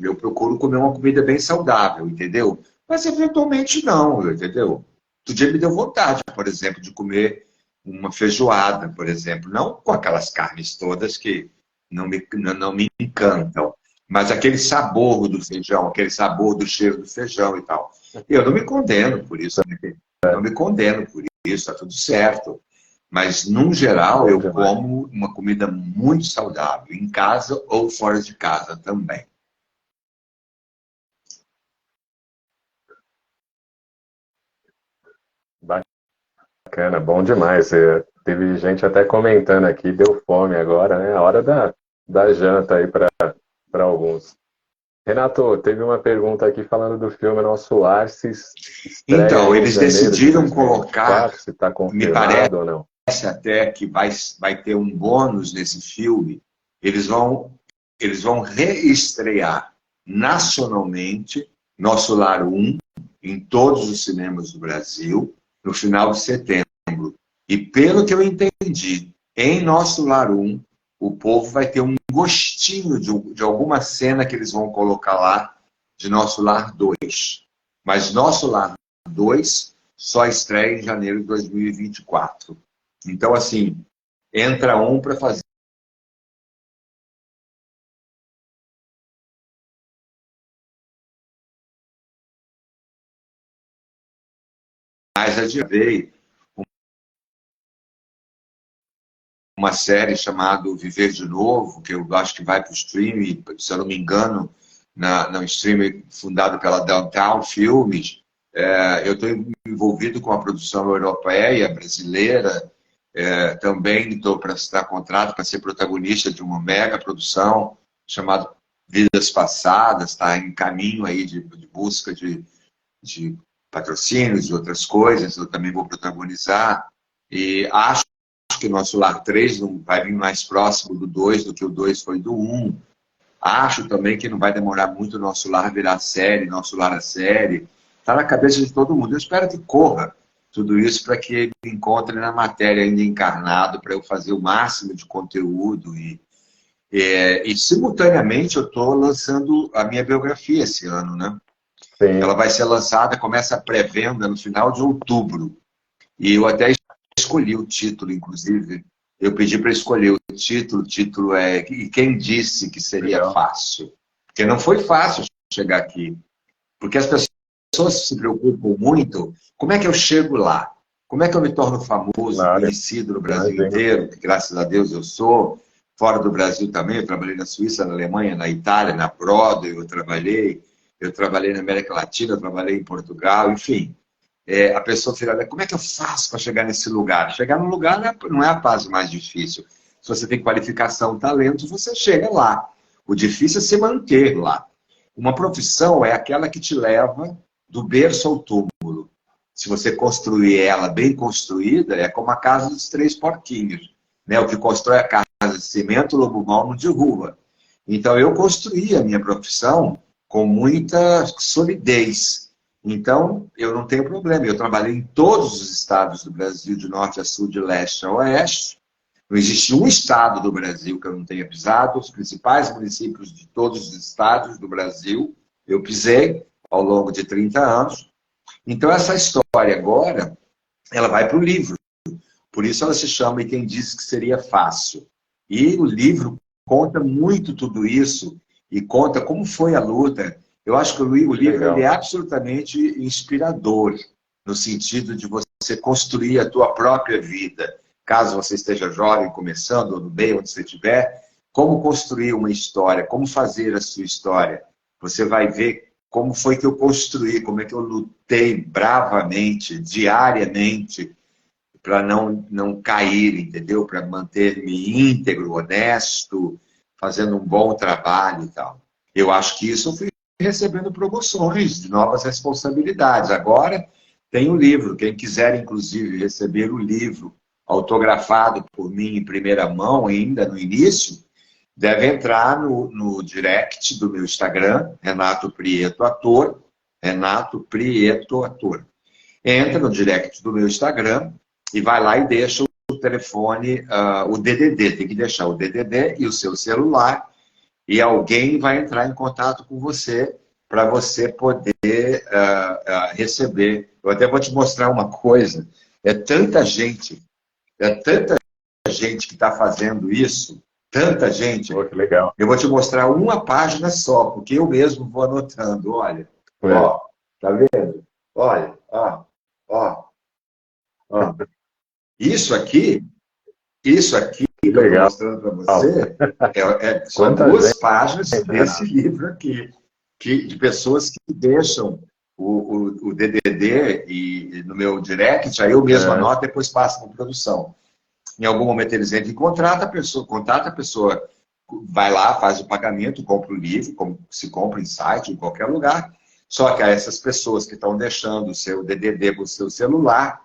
Eu procuro comer uma comida bem saudável, entendeu? Mas eventualmente não, entendeu? Outro dia me deu vontade, por exemplo, de comer uma feijoada, por exemplo. Não com aquelas carnes todas que não me encantam, mas aquele sabor do feijão, aquele sabor do cheiro do feijão e tal. Eu não me condeno por isso, né? Não me condeno por isso, está tudo certo. Mas, no geral, eu como uma comida muito saudável, em casa ou fora de casa também. Bacana, bom demais. Teve gente até comentando aqui, deu fome agora, né? A hora da janta aí para alguns. Renato, teve uma pergunta aqui falando do filme Nosso Lar, se estreia Então, em eles janeiro de decidiram 2024, colocar, se está me confirmado ou não. parece até que vai ter um bônus nesse filme. Eles vão reestrear nacionalmente Nosso Lar 1 em todos os cinemas do Brasil no final de setembro. E pelo que eu entendi, em Nosso Lar 1, o povo vai ter um gostinho de alguma cena que eles vão colocar lá de Nosso Lar 2. Mas Nosso Lar 2 só estreia em janeiro de 2024. Então, assim, entra um para fazer mais adiante. Uma série chamada Viver de Novo, que eu acho que vai para o streaming, se eu não me engano, no streaming fundado pela Downtown Filmes. Eu estou envolvido com a produção europeia, brasileira. Também estou para assinar contrato para ser protagonista de uma mega produção chamada Vidas Passadas, está em caminho aí de busca de patrocínios e outras coisas. Eu também vou protagonizar. E acho que o Nosso Lar 3 não vai vir mais próximo do 2 do que o 2 foi do 1. Acho também que não vai demorar muito o Nosso Lar virar série, Nosso Lar a série. Está na cabeça de todo mundo. Eu espero que corra tudo isso para que ele me encontre na matéria ainda encarnado, para eu fazer o máximo de conteúdo. E simultaneamente, eu estou lançando a minha biografia esse ano, né? Sim. Ela vai ser lançada, começa a pré-venda no final de outubro. E eu até escolhi o título, inclusive. Eu pedi para escolher o título é E Quem Disse que Seria Legal. Fácil? Porque não foi fácil chegar aqui. Porque as pessoas se preocupam muito, como é que eu chego lá? Como é que eu me torno famoso, Claro. conhecido no Brasil inteiro? Que, graças a Deus eu sou. Fora do Brasil também, eu trabalhei na Suíça, na Alemanha, na Itália, na Broadway, eu trabalhei na América Latina, eu trabalhei em Portugal, enfim. A pessoa fica, como é que eu faço para chegar nesse lugar? Chegar no lugar não é a fase mais difícil. Se você tem qualificação, talento, você chega lá. O difícil é se manter lá. Uma profissão é aquela que te leva do berço ao túmulo. Se você construir ela bem construída, é como a casa dos 3 porquinhos. Né? O que constrói a casa de cimento, o lobo mau não derruba. Então, eu construí a minha profissão com muita solidez. Então, eu não tenho problema. Eu trabalhei em todos os estados do Brasil, de norte a sul, de leste a oeste. Não existe um estado do Brasil que eu não tenha pisado. Os principais municípios de todos os estados do Brasil, eu pisei ao longo de 30 anos. Então, essa história agora, ela vai para o livro. Por isso ela se chama E Quem Disse que Seria Fácil. E o livro conta muito tudo isso e conta como foi a luta. Eu acho que o livro ele é absolutamente inspirador, no sentido de você construir a tua própria vida. Caso você esteja jovem, começando, ou no meio onde você estiver, como construir uma história, como fazer a sua história. Você vai ver como foi que eu construí, como é que eu lutei bravamente, diariamente, para não cair, entendeu? Para manter-me íntegro, honesto, fazendo um bom trabalho e tal. Eu acho que isso eu fui recebendo promoções de novas responsabilidades. Agora tem o livro. Quem quiser, inclusive, receber o livro autografado por mim em primeira mão, ainda no início, deve entrar no direct do meu Instagram, Renato Prieto Ator. Renato Prieto Ator. Entra no direct do meu Instagram e vai lá e deixa o telefone, o DDD. Tem que deixar o DDD e o seu celular. E alguém vai entrar em contato com você para você poder receber. Eu até vou te mostrar uma coisa. É tanta gente que está fazendo isso, tanta gente. Pô, que legal. Eu vou te mostrar uma página só, porque eu mesmo vou anotando. Olha, ó, tá vendo? Olha, ó. Isso aqui que eu estou mostrando para você, são duas páginas desse livro aqui, de pessoas que deixam o DDD no meu direct, aí eu mesmo anoto e depois passo para produção. Em algum momento eles entram em contato, a pessoa vai lá, faz o pagamento, compra o livro, como se compra em site, em qualquer lugar. Só que essas pessoas que estão deixando o seu DDD para o seu celular,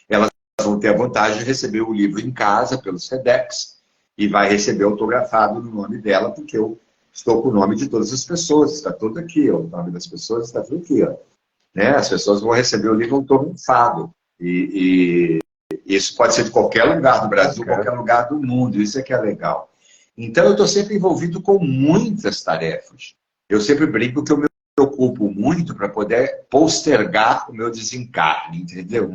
elas vão ter a vantagem de receber o livro em casa, pelo Sedex, e vai receber autografado no nome dela, porque eu estou com o nome de todas as pessoas, está tudo aqui, ó, o nome das pessoas está tudo aqui. Ó. Né? As pessoas vão receber o livro autografado. E isso pode ser de qualquer lugar do Brasil, qualquer lugar do mundo, isso é que é legal. Então, eu estou sempre envolvido com muitas tarefas. Eu sempre brinco que o meu preocupo muito para poder postergar o meu desencarne, entendeu?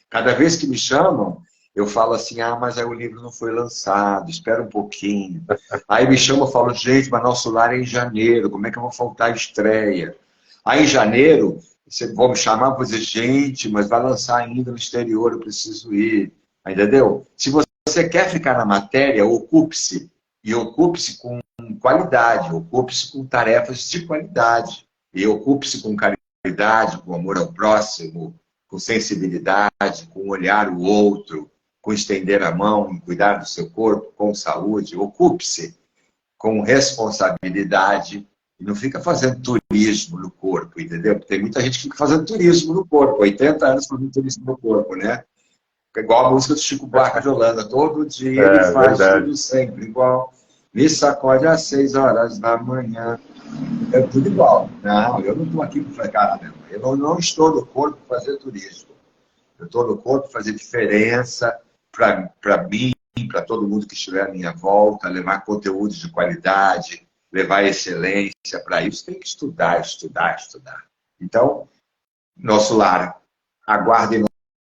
Cada vez que me chamam, eu falo assim, mas aí o livro não foi lançado, espera um pouquinho. Aí me chamam, eu falo, gente, mas nosso lar é em janeiro, como é que eu vou faltar a estreia? Aí em janeiro, vocês vão me chamar e dizer, gente, mas vai lançar ainda no exterior, eu preciso ir. Entendeu? Se você quer ficar na matéria, ocupe-se. E ocupe-se com qualidade, ocupe-se com tarefas de qualidade. E ocupe-se com caridade, com amor ao próximo, com sensibilidade, com olhar o outro, com estender a mão, em cuidar do seu corpo, com saúde. Ocupe-se com responsabilidade e não fica fazendo turismo no corpo, entendeu? Porque tem muita gente que fica fazendo turismo no corpo, 80 anos fazendo turismo no corpo, né? É igual a música do Chico Buarque de Holanda, todo dia ele faz tudo sempre igual, me sacode às 6 horas da manhã, é tudo igual. Não, eu não estou aqui para fazer caramba, eu não estou no corpo para fazer turismo, eu estou no corpo para fazer diferença para mim, para todo mundo que estiver à minha volta, levar conteúdo de qualidade, levar excelência. Para isso tem que estudar, estudar, estudar. Então, nosso lar, aguardem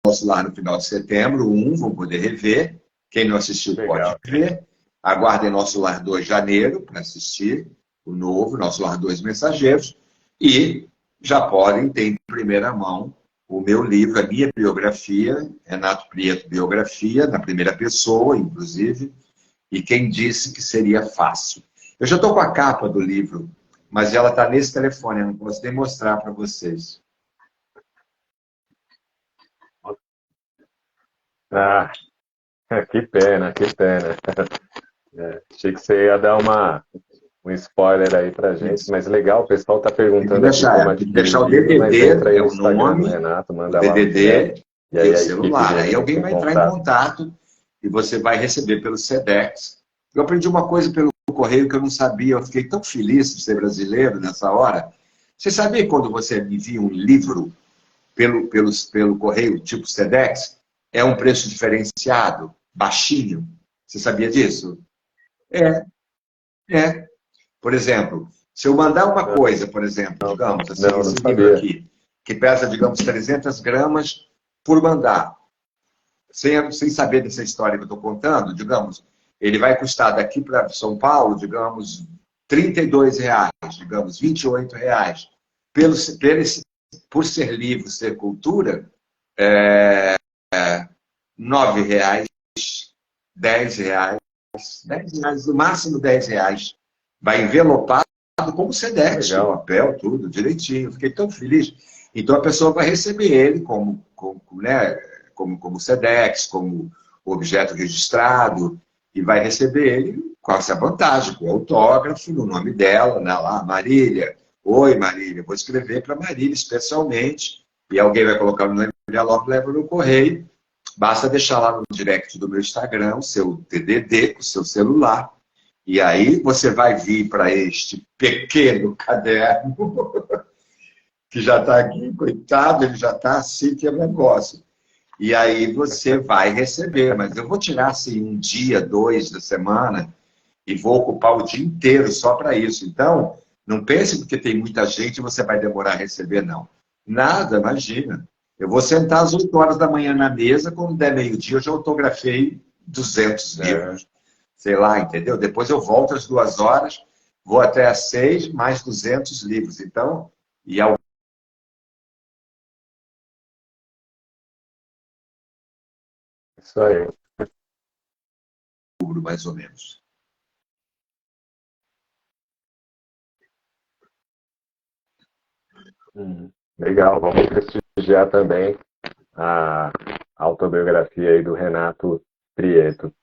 nosso lar no final de setembro, vão poder rever. Quem não assistiu pode ver. Aguardem nosso lar 2 de janeiro para assistir o novo, nosso lar 2 Mensageiros. E já podem ter em primeira mão o meu livro, a minha biografia, Renato Prieto Biografia, na primeira pessoa, inclusive, e quem disse que seria fácil. Eu já estou com a capa do livro, mas ela está nesse telefone, eu não posso nem mostrar para vocês. Ah, que pena, que pena. Achei que você ia dar um spoiler aí pra gente, mas legal, o pessoal tá perguntando aqui como tem que deixar o livro, mas DVD, entra aí no o Instagram do nome, Renato, manda o lá no DVD e aí e o a celular. equipe Aí alguém vai entrar em contato e você vai receber pelo Sedex. Eu aprendi uma coisa pelo correio que eu não sabia, eu fiquei tão feliz de ser brasileiro nessa hora. Você sabia quando você envia um livro pelo correio, tipo Sedex, é um preço diferenciado, baixinho? Você sabia disso? É. Por exemplo, se eu mandar uma coisa, por exemplo, digamos, assim, Não esse livro sabia. aqui, que pesa, digamos, 300 gramas por mandar, sem saber dessa história que eu estou contando, digamos, ele vai custar daqui para São Paulo, digamos, R$ 32, digamos, R$ 28. Por ser livro, ser cultura, R$ 9, R$ 10, R$ 10, no máximo R$ 10. Vai envelopado como Sedex, com papel, tudo, direitinho. Fiquei tão feliz. Então a pessoa vai receber ele como Sedex, como objeto registrado, e vai receber ele com essa vantagem, com o autógrafo, no nome dela, né, lá, Marília. Oi, Marília, vou escrever para Marília especialmente, e alguém vai colocar no envelope, leva no correio. Basta deixar lá no direct do meu Instagram o seu DDD, o seu celular, e aí você vai vir para este pequeno caderno, que já está aqui, coitado, ele já está assim que é negócio. E aí você vai receber, mas eu vou tirar assim um dia, 2 da semana, e vou ocupar o dia inteiro só para isso. Então, não pense porque tem muita gente e você vai demorar a receber, não. Nada, imagina. Eu vou sentar às 8 horas da manhã na mesa, quando der meio-dia eu já autografei 200 livros. Sei lá, entendeu? Depois eu volto às 2 horas, vou até às 6, mais 200 livros. Então, e ao Isso aí. outubro, mais ou menos. Legal, vamos prestigiar também a autobiografia aí do Renato Prieto.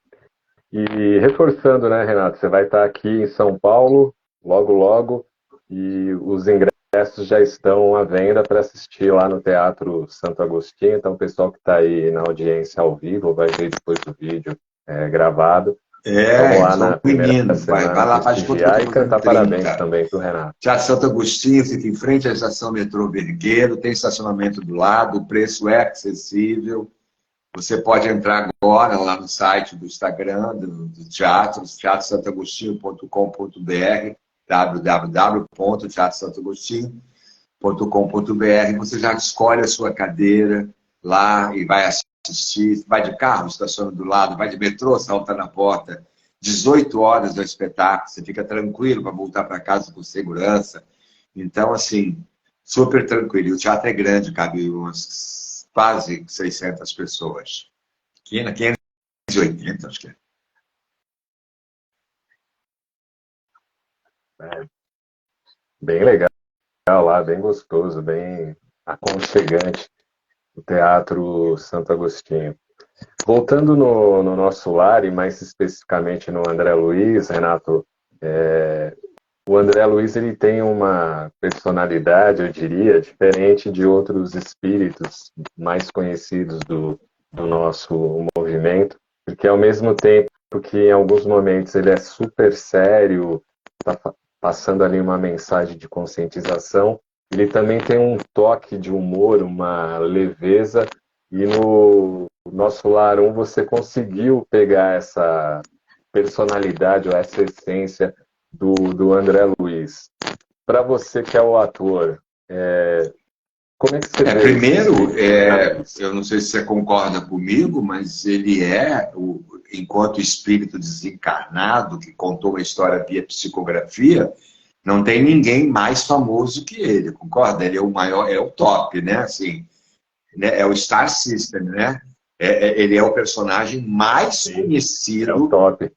E reforçando, né, Renato, você vai estar aqui em São Paulo, logo, logo, e os ingressos já estão à venda para assistir lá no Teatro Santo Agostinho. Então, o pessoal que está aí na audiência ao vivo vai ver depois do vídeo gravado. Vamos lá na primeira semana vai lá, prestigiar e cantar parabéns também para o Renato. Teatro Santo Agostinho fica em frente à estação metrô Vergueiro, tem estacionamento do lado, o preço é acessível. Você pode entrar agora lá no site do Instagram do teatro, teatrosantoagostinho.com.br, www.teatrosantoagostinho. você já escolhe a sua cadeira lá e vai assistir, vai de carro, estaciona do lado, vai de metrô, salta na porta. 18 horas do espetáculo, você fica tranquilo para voltar para casa com segurança. Então, assim, super tranquilo. E o teatro é grande, cabe umas quase 600 pessoas. 580, acho que é. Bem legal lá, bem gostoso, bem aconchegante, o Teatro Santo Agostinho. Voltando no nosso lar, e mais especificamente no André Luiz, Renato, o André Luiz ele tem uma personalidade, eu diria, diferente de outros espíritos mais conhecidos do nosso movimento, porque ao mesmo tempo que em alguns momentos ele é super sério, está passando ali uma mensagem de conscientização, ele também tem um toque de humor, uma leveza, e no nosso Lar 1 você conseguiu pegar essa personalidade ou essa essência do André Luiz. Para você que é o ator, como é que você vê Primeiro, isso? eu não sei se você concorda comigo, mas ele enquanto espírito desencarnado, que contou a história via psicografia, não tem ninguém mais famoso que ele, concorda? Ele é o maior, é o top, né? Assim, né? É o Star System, né? Ele é o personagem mais conhecido,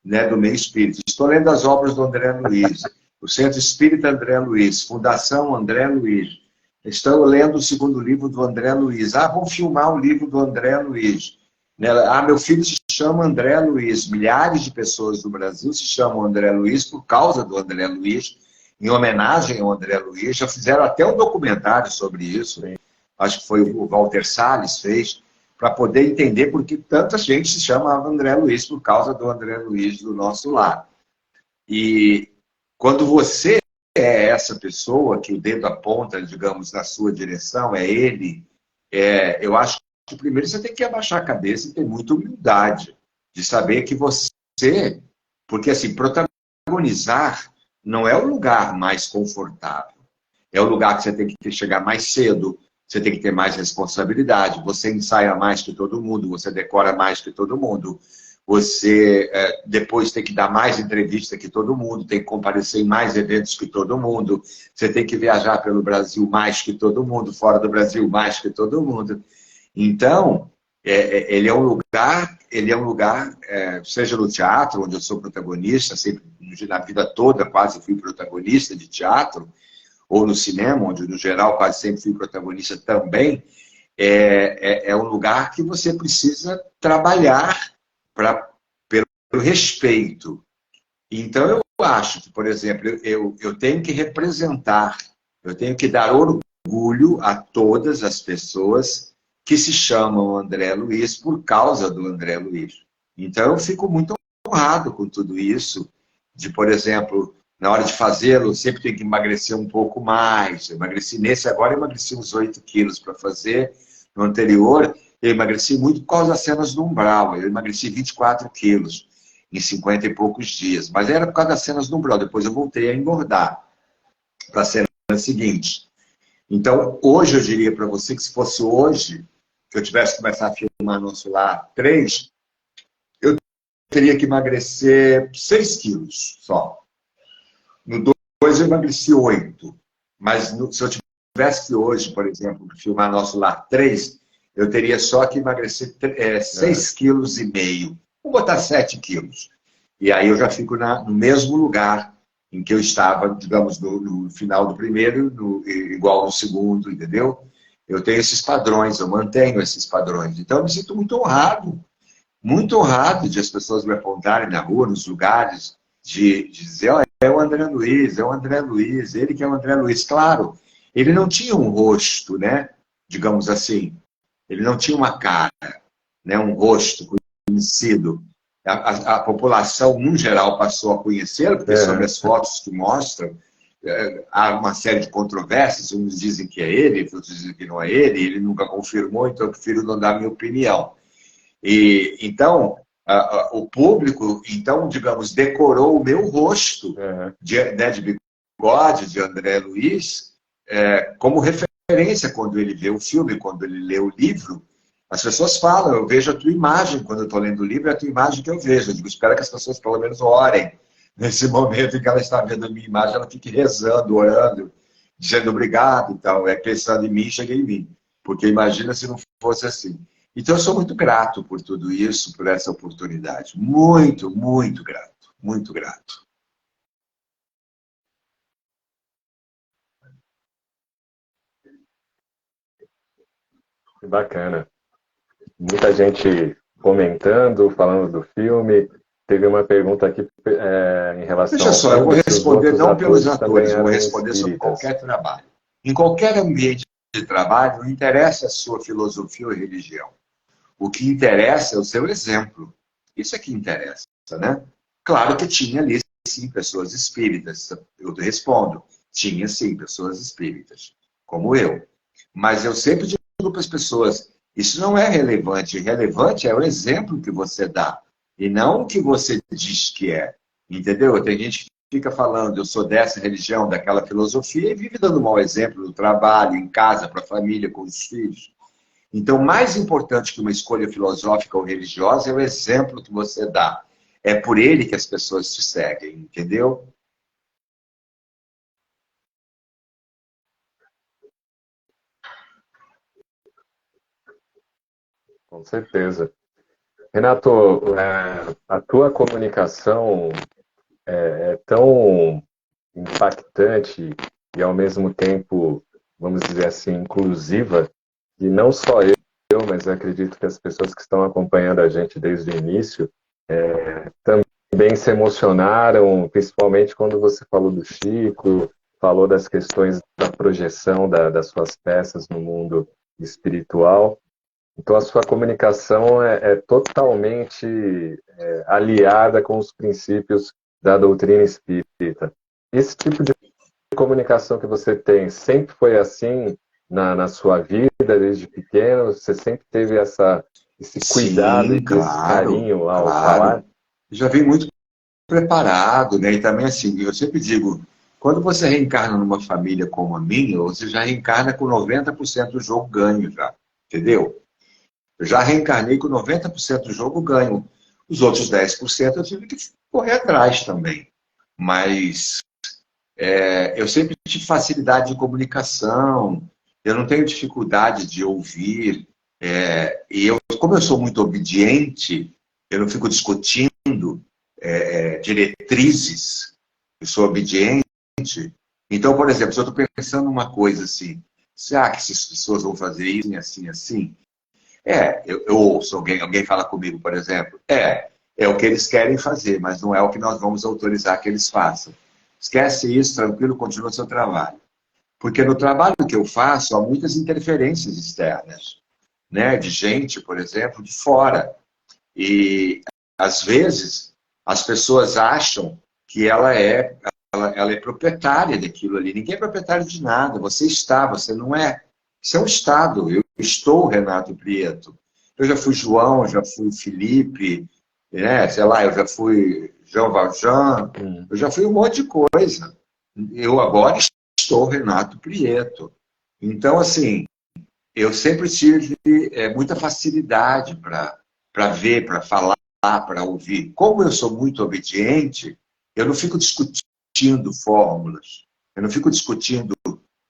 né, do meio espírita. Estou lendo as obras do André Luiz, o Centro Espírita André Luiz, Fundação André Luiz. Estou lendo o segundo livro do André Luiz. Vão filmar o livro do André Luiz. Meu filho se chama André Luiz. Milhares de pessoas do Brasil se chamam André Luiz por causa do André Luiz, em homenagem ao André Luiz. Já fizeram até um documentário sobre isso. Acho que foi o Walter Salles fez, para poder entender por que tanta gente se chamava André Luiz por causa do André Luiz do nosso lar. E quando você é essa pessoa que o dedo aponta, digamos, na sua direção, é ele, eu acho que primeiro você tem que abaixar a cabeça e ter muita humildade de saber que você... Porque, assim, protagonizar não é o lugar mais confortável. É o lugar que você tem que chegar mais cedo, você tem que ter mais responsabilidade, você ensaia mais que todo mundo, você decora mais que todo mundo, você depois tem que dar mais entrevista que todo mundo, tem que comparecer em mais eventos que todo mundo, você tem que viajar pelo Brasil mais que todo mundo, fora do Brasil mais que todo mundo. Então, ele é um lugar, seja no teatro, onde eu sou protagonista, sempre na vida toda quase fui protagonista de teatro, ou no cinema, onde no geral quase sempre fui protagonista também, é um lugar que você precisa trabalhar pelo respeito. Então eu acho que, por exemplo, eu tenho que representar, eu tenho que dar orgulho a todas as pessoas que se chamam André Luiz por causa do André Luiz. Então eu fico muito honrado com tudo isso, de, por exemplo, na hora de fazê-lo, sempre tem que emagrecer um pouco mais. Eu emagreci nesse agora, eu emagreci uns 8 quilos para fazer. No anterior, eu emagreci muito por causa das cenas do umbral. Eu emagreci 24 quilos em 50 e poucos dias. Mas era por causa das cenas do umbral. Depois eu voltei a engordar para a cena seguinte. Então, hoje eu diria para você que se fosse hoje, que eu tivesse que começar a filmar Nosso Lar 3, eu teria que emagrecer 6 quilos só. No 2 eu emagreci 8. Mas se eu tivesse que hoje, por exemplo, filmar Nosso Lar 3, eu teria só que emagrecer 6,5 quilos. Vou botar 7 quilos. E aí eu já fico no mesmo lugar em que eu estava, digamos, no final do primeiro, igual no segundo, entendeu? Eu tenho esses padrões, eu mantenho esses padrões. Então eu me sinto muito honrado de as pessoas me apontarem na rua, nos lugares, de dizer, é o André Luiz, ele que é o André Luiz. Claro, ele não tinha um rosto, né? Digamos assim, ele não tinha uma cara, né? Um rosto conhecido. A população, no geral, passou a conhecê-lo, porque sobre as fotos que mostram, há uma série de controvérsias, uns dizem que é ele, outros dizem que não é ele nunca confirmou, então eu prefiro não dar minha opinião. Então, o público, então, digamos, decorou o meu rosto de bigode, de André Luiz, como referência quando ele vê o filme, quando ele lê o livro. As pessoas falam, eu vejo a tua imagem quando eu estou lendo o livro, é a tua imagem que eu vejo. Eu digo, espero que as pessoas pelo menos orem nesse momento em que ela está vendo a minha imagem, ela fique rezando, orando, dizendo obrigado e tal, pensando em mim, chega em mim. Porque imagina se não fosse assim. Então eu sou muito grato por tudo isso, por essa oportunidade. Muito, muito grato. Muito grato. Que bacana. Muita gente comentando, falando do filme. Teve uma pergunta aqui em relação Veja ao só, eu vou filme, se os responder outros não pelos atores também atores, eu vou eram responder sobre espíritas. qualquer trabalho. Em qualquer ambiente de trabalho, não interessa a sua filosofia ou religião. O que interessa é o seu exemplo. Isso é que interessa, né? Claro que tinha ali, sim, pessoas espíritas. Eu respondo, tinha, sim, pessoas espíritas, como eu. Mas eu sempre digo para as pessoas, isso não é relevante. Relevante é o exemplo que você dá, e não o que você diz que é. Entendeu? Tem gente que fica falando, eu sou dessa religião, daquela filosofia, e vive dando mau exemplo no trabalho, em casa, para a família, com os filhos. Então, mais importante que uma escolha filosófica ou religiosa é o exemplo que você dá. É por ele que as pessoas te seguem, entendeu? Com certeza. Renato, a tua comunicação é tão impactante e, ao mesmo tempo, vamos dizer assim, inclusiva, que não só mas acredito que as pessoas que estão acompanhando a gente desde o início também se emocionaram, principalmente quando você falou do Chico, falou das questões da projeção das suas peças no mundo espiritual. Então, a sua comunicação é totalmente aliada com os princípios da doutrina espírita. Esse tipo de comunicação que você tem sempre foi assim na sua vida, desde pequeno? Você sempre teve esse cuidado Sim, e esse claro, carinho ao claro. falar? Já vem muito preparado, né? E também assim, eu sempre digo, quando você reencarna numa família como a minha, você já reencarna com 90% do jogo ganho já, entendeu? Eu já reencarnei com 90% do jogo ganho. Os outros 10% eu tive que correr atrás também. Mas eu sempre tive facilidade de comunicação, eu não tenho dificuldade de ouvir. E como eu sou muito obediente, eu não fico discutindo diretrizes, eu sou obediente. Então, por exemplo, se eu estou pensando numa coisa assim, será que essas pessoas vão fazer isso assim, assim? Eu ouço alguém fala comigo, por exemplo, é o que eles querem fazer, mas não é o que nós vamos autorizar que eles façam. Esquece isso, tranquilo, continua seu trabalho. Porque no trabalho que eu faço, há muitas interferências externas, né? De gente, por exemplo, de fora. E, às vezes, as pessoas acham que ela é proprietária daquilo ali. Ninguém é proprietário de nada. Você está, você não é. Isso é um estado. Eu estou Renato Prieto. Eu já fui João, já fui Felipe, né? Sei lá, eu já fui João Valjean, eu já fui um monte de coisa. Eu agora estou Renato Prieto. Então, assim, eu sempre tive muita facilidade para ver, para falar, para ouvir. Como eu sou muito obediente, eu não fico discutindo fórmulas. Eu não fico discutindo,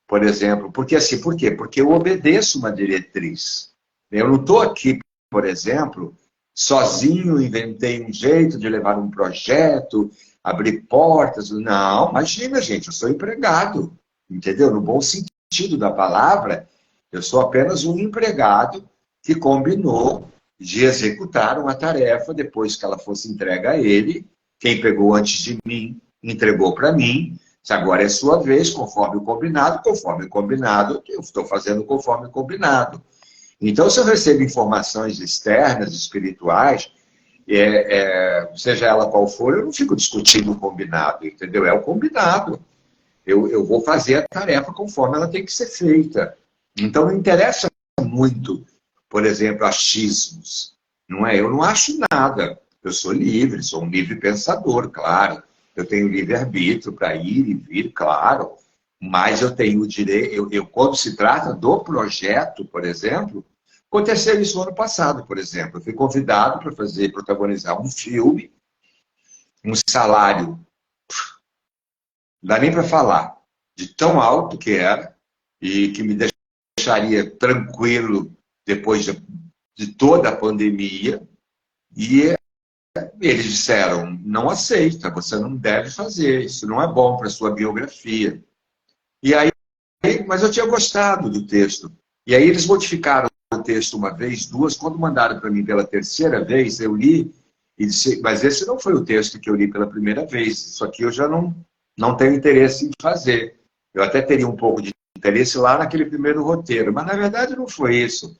por exemplo, porque assim, por quê? Porque eu obedeço uma diretriz. Eu não estou aqui, por exemplo, sozinho, inventei um jeito de levar um projeto, abrir portas. Não, imagina, gente, eu sou empregado, entendeu? No bom sentido da palavra, eu sou apenas um empregado que combinou de executar uma tarefa depois que ela fosse entregue a ele. Quem pegou antes de mim entregou para mim. Se agora é sua vez, conforme o combinado, eu estou fazendo conforme o combinado. Então, se eu recebo informações externas, espirituais, seja ela qual for, eu não fico discutindo o combinado, entendeu? É o combinado. Eu vou fazer a tarefa conforme ela tem que ser feita. Então, não interessa muito, por exemplo, achismos. Não é? Eu não acho nada. Eu sou livre, sou um livre pensador, claro. Eu tenho livre-arbítrio para ir e vir, claro. Mas eu tenho o direito, quando se trata do projeto, por exemplo, aconteceu isso no ano passado, por exemplo. Eu fui convidado para protagonizar um filme, um salário, não dá nem para falar, de tão alto que era, e que me deixaria tranquilo depois de toda a pandemia. E eles disseram, não aceita, você não deve fazer, isso não é bom para a sua biografia. E aí, mas eu tinha gostado do texto. E aí eles modificaram o texto uma vez, duas, quando mandaram para mim pela terceira vez, eu li e disse, mas esse não foi o texto que eu li pela primeira vez, isso aqui eu já não tenho interesse em fazer. Eu até teria um pouco de interesse lá naquele primeiro roteiro, mas na verdade não foi isso.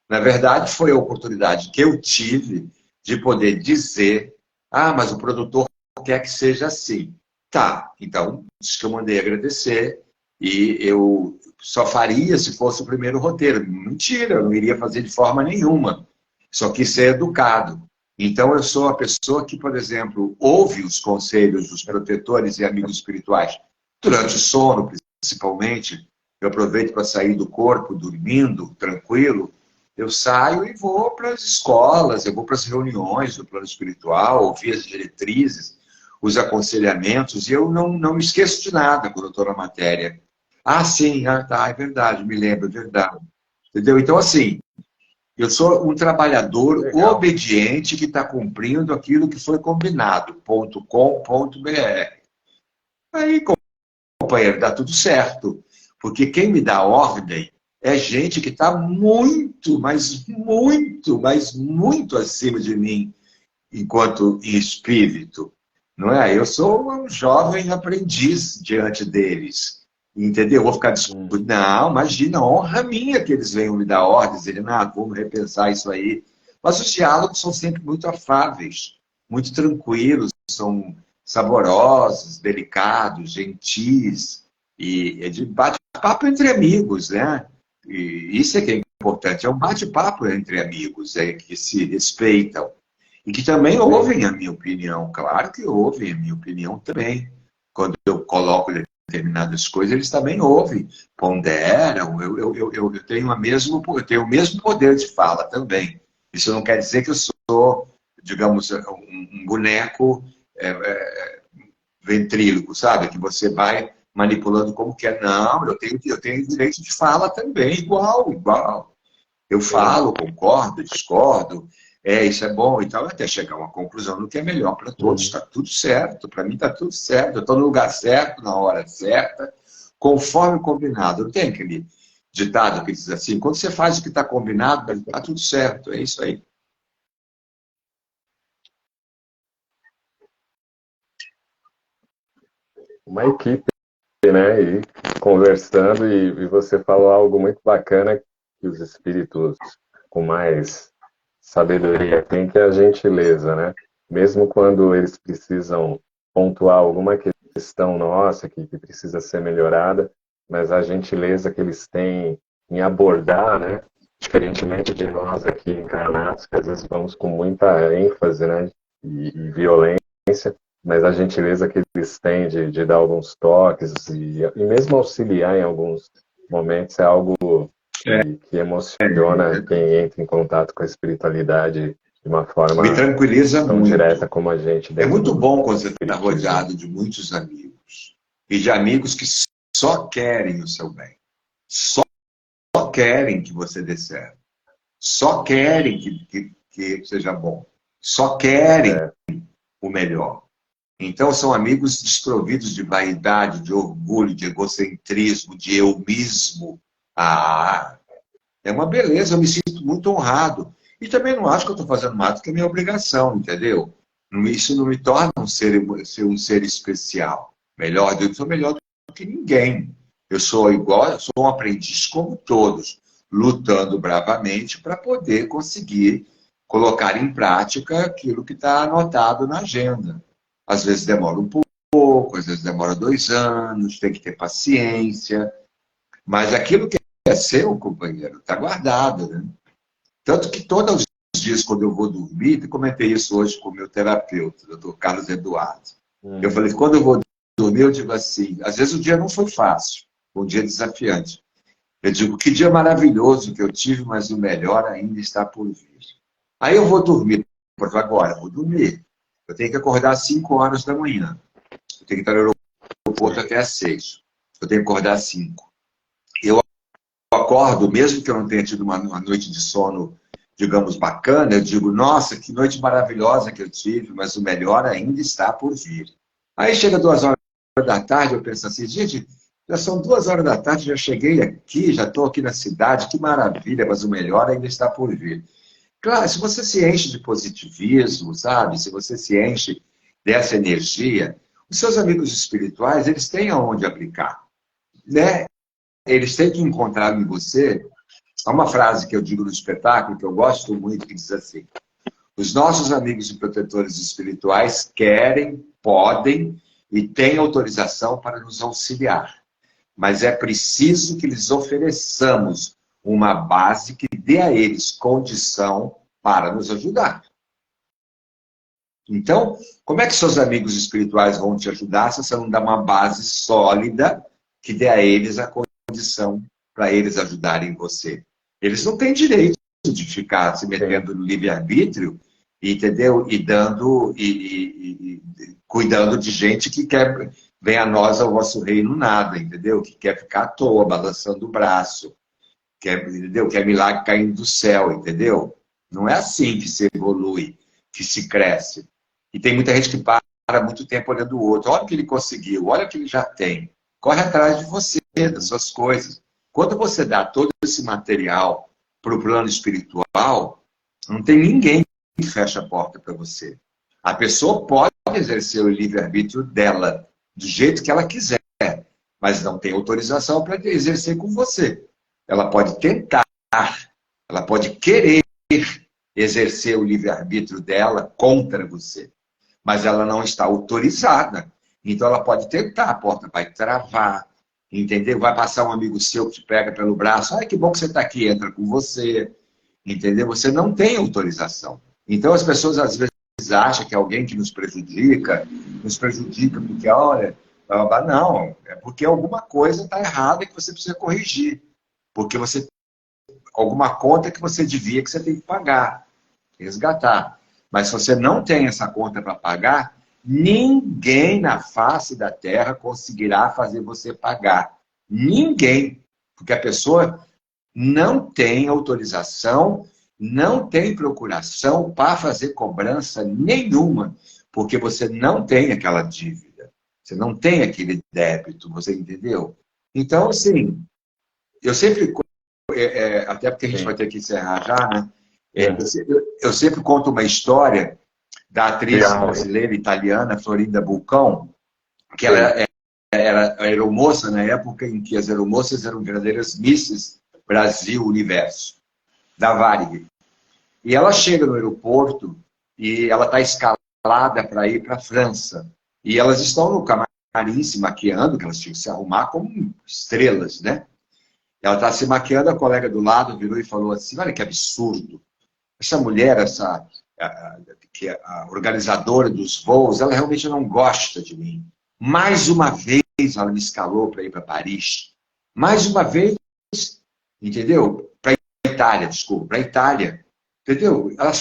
Na verdade foi a oportunidade que eu tive de poder dizer, mas o produtor quer que seja assim. Tá, então, isso que eu mandei agradecer, e eu só faria se fosse o primeiro roteiro. Mentira, eu não iria fazer de forma nenhuma. Só quis ser educado. Então, eu sou a pessoa que, por exemplo, ouve os conselhos dos protetores e amigos espirituais durante o sono, principalmente. Eu aproveito para sair do corpo, dormindo, tranquilo. Eu saio e vou para as escolas, eu vou para as reuniões do plano espiritual, ouvir as diretrizes, os aconselhamentos, e eu não me esqueço de nada quando eu estou na matéria. Sim, tá, é verdade, me lembro, é verdade. Entendeu? Então, assim, eu sou um trabalhador Legal. obediente que está cumprindo aquilo que foi combinado, .com.br. Aí, companheiro, dá tudo certo. Porque quem me dá ordem é gente que está muito, mas muito, mas muito acima de mim, enquanto espírito. Não é? Eu sou um jovem aprendiz diante deles. Entendeu? Eu vou ficar discutindo. Não, imagina, honra minha que eles venham me dar ordens, dizerem, vamos repensar isso aí. Mas os diálogos são sempre muito afáveis, muito tranquilos, são saborosos, delicados, gentis, e é de bate-papo entre amigos, né? E isso é que é importante, é um bate-papo entre amigos, que se respeitam. E que também ouvem a minha opinião, claro que ouvem a minha opinião também. Quando eu coloco determinadas coisas, eles também ouvem, ponderam. Eu tenho eu tenho o mesmo poder de fala também. Isso não quer dizer que eu sou, digamos, um boneco ventríloco, sabe? Que você vai manipulando como quer. Não, eu tenho direito de fala também, igual. Eu falo, concordo, discordo, isso é bom e tal, até chegar a uma conclusão do que é melhor para todos. Está tudo certo, para mim está tudo certo. Eu estou no lugar certo, na hora certa, conforme combinado. Não tem aquele ditado que diz assim, quando você faz o que está combinado, está tudo certo, é isso aí. Uma equipe, né? E conversando, e você falou algo muito bacana que os espíritos com mais sabedoria têm, que é a gentileza, né? Mesmo quando eles precisam pontuar alguma questão nossa que precisa ser melhorada, mas a gentileza que eles têm em abordar, né? Diferentemente de nós aqui encarnados, que às vezes vamos com muita ênfase, né? E violência, mas a gentileza que eles têm de dar alguns toques e mesmo auxiliar em alguns momentos é algo que emociona quem entra em contato com a espiritualidade de uma forma me tranquiliza tão muito. direta como a gente. É muito bom quando você está rodeado de muitos amigos. E de amigos que só querem o seu bem. Só querem que você dê certo. Só querem que seja bom. Só querem o melhor. Então, são amigos desprovidos de vaidade, de orgulho, de egocentrismo, de eumismo. É uma beleza, eu me sinto muito honrado. E também não acho que eu estou fazendo mais do que a minha obrigação, entendeu? Isso não me torna um ser especial. Eu sou melhor do que ninguém. Eu sou igual, eu sou um aprendiz como todos, lutando bravamente para poder conseguir colocar em prática aquilo que está anotado na agenda. Às vezes demora um pouco, às vezes demora 2 anos, tem que ter paciência. Mas aquilo que é seu, companheiro, está guardado, né? Tanto que todos os dias, quando eu vou dormir, eu comentei isso hoje com o meu terapeuta, o doutor Carlos Eduardo. Eu falei, quando eu vou dormir, eu digo assim, às vezes o dia não foi fácil, Foi um dia desafiante. Eu digo, que dia maravilhoso que eu tive, mas o melhor ainda está por vir. Aí eu vou dormir. Eu falo, agora, vou dormir. Eu tenho que acordar às 5 horas da manhã. Eu tenho que estar no aeroporto até às 6. Eu tenho que acordar às 5. Eu acordo, mesmo que eu não tenha tido uma noite de sono, digamos, bacana, eu digo, nossa, que noite maravilhosa que eu tive, mas o melhor ainda está por vir. Aí chega 2 horas da tarde, eu penso assim, gente, já são 2 horas da tarde, já cheguei aqui, já estou aqui na cidade, que maravilha, mas o melhor ainda está por vir. Claro, se você se enche de positivismo, sabe? Se você se enche dessa energia, os seus amigos espirituais, eles têm aonde aplicar, né? Eles têm que encontrar em você. Há uma frase que eu digo no espetáculo, que eu gosto muito, que diz assim: os nossos amigos e protetores espirituais querem, podem e têm autorização para nos auxiliar. Mas é preciso que lhes ofereçamos uma base que dê a eles condição para nos ajudar. Então, como é que seus amigos espirituais vão te ajudar se você não dá uma base sólida que dê a eles a condição para eles ajudarem você? Eles não têm direito de ficar se metendo no livre-arbítrio, entendeu? E dando e cuidando de gente que quer vem a nós ao vosso reino nada, entendeu? Que quer ficar à toa, balançando o braço, entendeu? Quer milagre caindo do céu, entendeu? Não é assim que se evolui, que se cresce. E tem muita gente que para muito tempo olhando o outro. Olha o que ele conseguiu, olha o que ele já tem. Corre atrás de você, das suas coisas. Quando você dá todo esse material para o plano espiritual, não tem ninguém que feche a porta para você. A pessoa pode exercer o livre-arbítrio dela, do jeito que ela quiser, mas não tem autorização para exercer com você. Ela pode tentar, ela pode querer exercer o livre-arbítrio dela contra você, mas ela não está autorizada. Então ela pode tentar, a porta vai travar, entendeu? Vai passar um amigo seu que te pega pelo braço, ai, que bom que você está aqui, entra com você, entendeu? Você não tem autorização. Então as pessoas às vezes acham que alguém que nos prejudica porque, olha, não, é porque alguma coisa está errada que você precisa corrigir, porque você alguma conta que você devia que você tem que pagar, resgatar. Mas se você não tem essa conta para pagar, ninguém na face da Terra conseguirá fazer você pagar. Ninguém. Porque a pessoa não tem autorização, não tem procuração para fazer cobrança nenhuma, porque você não tem aquela dívida, você não tem aquele débito, você entendeu? Então, assim, eu sempre, até porque a gente vai ter que encerrar já, né? Eu sempre conto uma história da atriz brasileira italiana, Florinda Bulcão, que ela era aeromoça na época em que as aeromoças eram verdadeiras Misses Brasil Universo, da Varig. E ela chega no aeroporto e ela está escalada para ir para a França. E elas estão no camarim se maquiando, que elas tinham que se arrumar como estrelas, né? Ela está se maquiando, a colega do lado virou e falou assim, olha que absurdo. Essa mulher, que é a organizadora dos voos, ela realmente não gosta de mim. Mais uma vez ela me escalou para ir para Paris. Mais uma vez, entendeu? Para a Itália, desculpa, para a Itália. Entendeu? Ela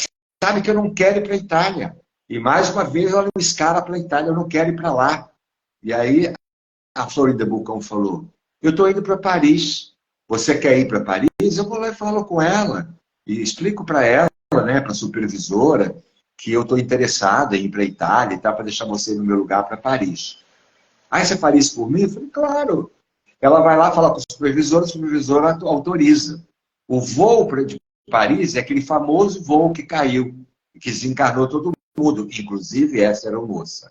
sabe que eu não quero ir para a Itália. E mais uma vez ela me escala para a Itália, eu não quero ir para lá. E aí a Florinda Bulcão falou, eu estou indo para Paris. Você quer ir para Paris? Eu vou lá e falo com ela. E explico para ela, né, para a supervisora, que eu estou interessada em ir para a Itália e tal, para deixar você no meu lugar para Paris. Aí você faria isso por mim? Eu falei, claro. Ela vai lá falar com a supervisora autoriza. O voo de Paris é aquele famoso voo que caiu, que desencarnou todo mundo, inclusive essa aeromoça.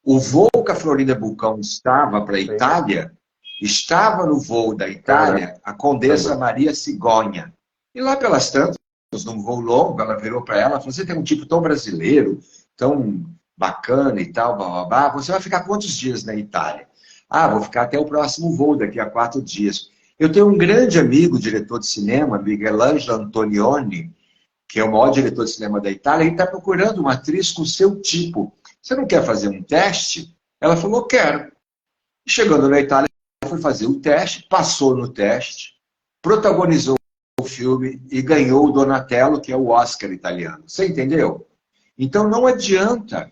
O voo que a Florinda Bulcão estava para a Itália, estava no voo da Itália a Condessa Maria Cigonha. E lá pelas tantas, num voo longo, ela virou para ela e falou, você tem um tipo tão brasileiro, tão bacana e tal, blá, você vai ficar quantos dias na Itália? Ah, vou ficar até o próximo voo, daqui a 4 dias. Eu tenho um grande amigo, diretor de cinema, Michelangelo Antonioni, que é o maior diretor de cinema da Itália, e está procurando uma atriz com o seu tipo. Você não quer fazer um teste? Ela falou, quero. E chegando na Itália, foi fazer o teste, passou no teste, protagonizou o filme e ganhou o Donatello, que é o Oscar italiano. Você entendeu? Então não adianta.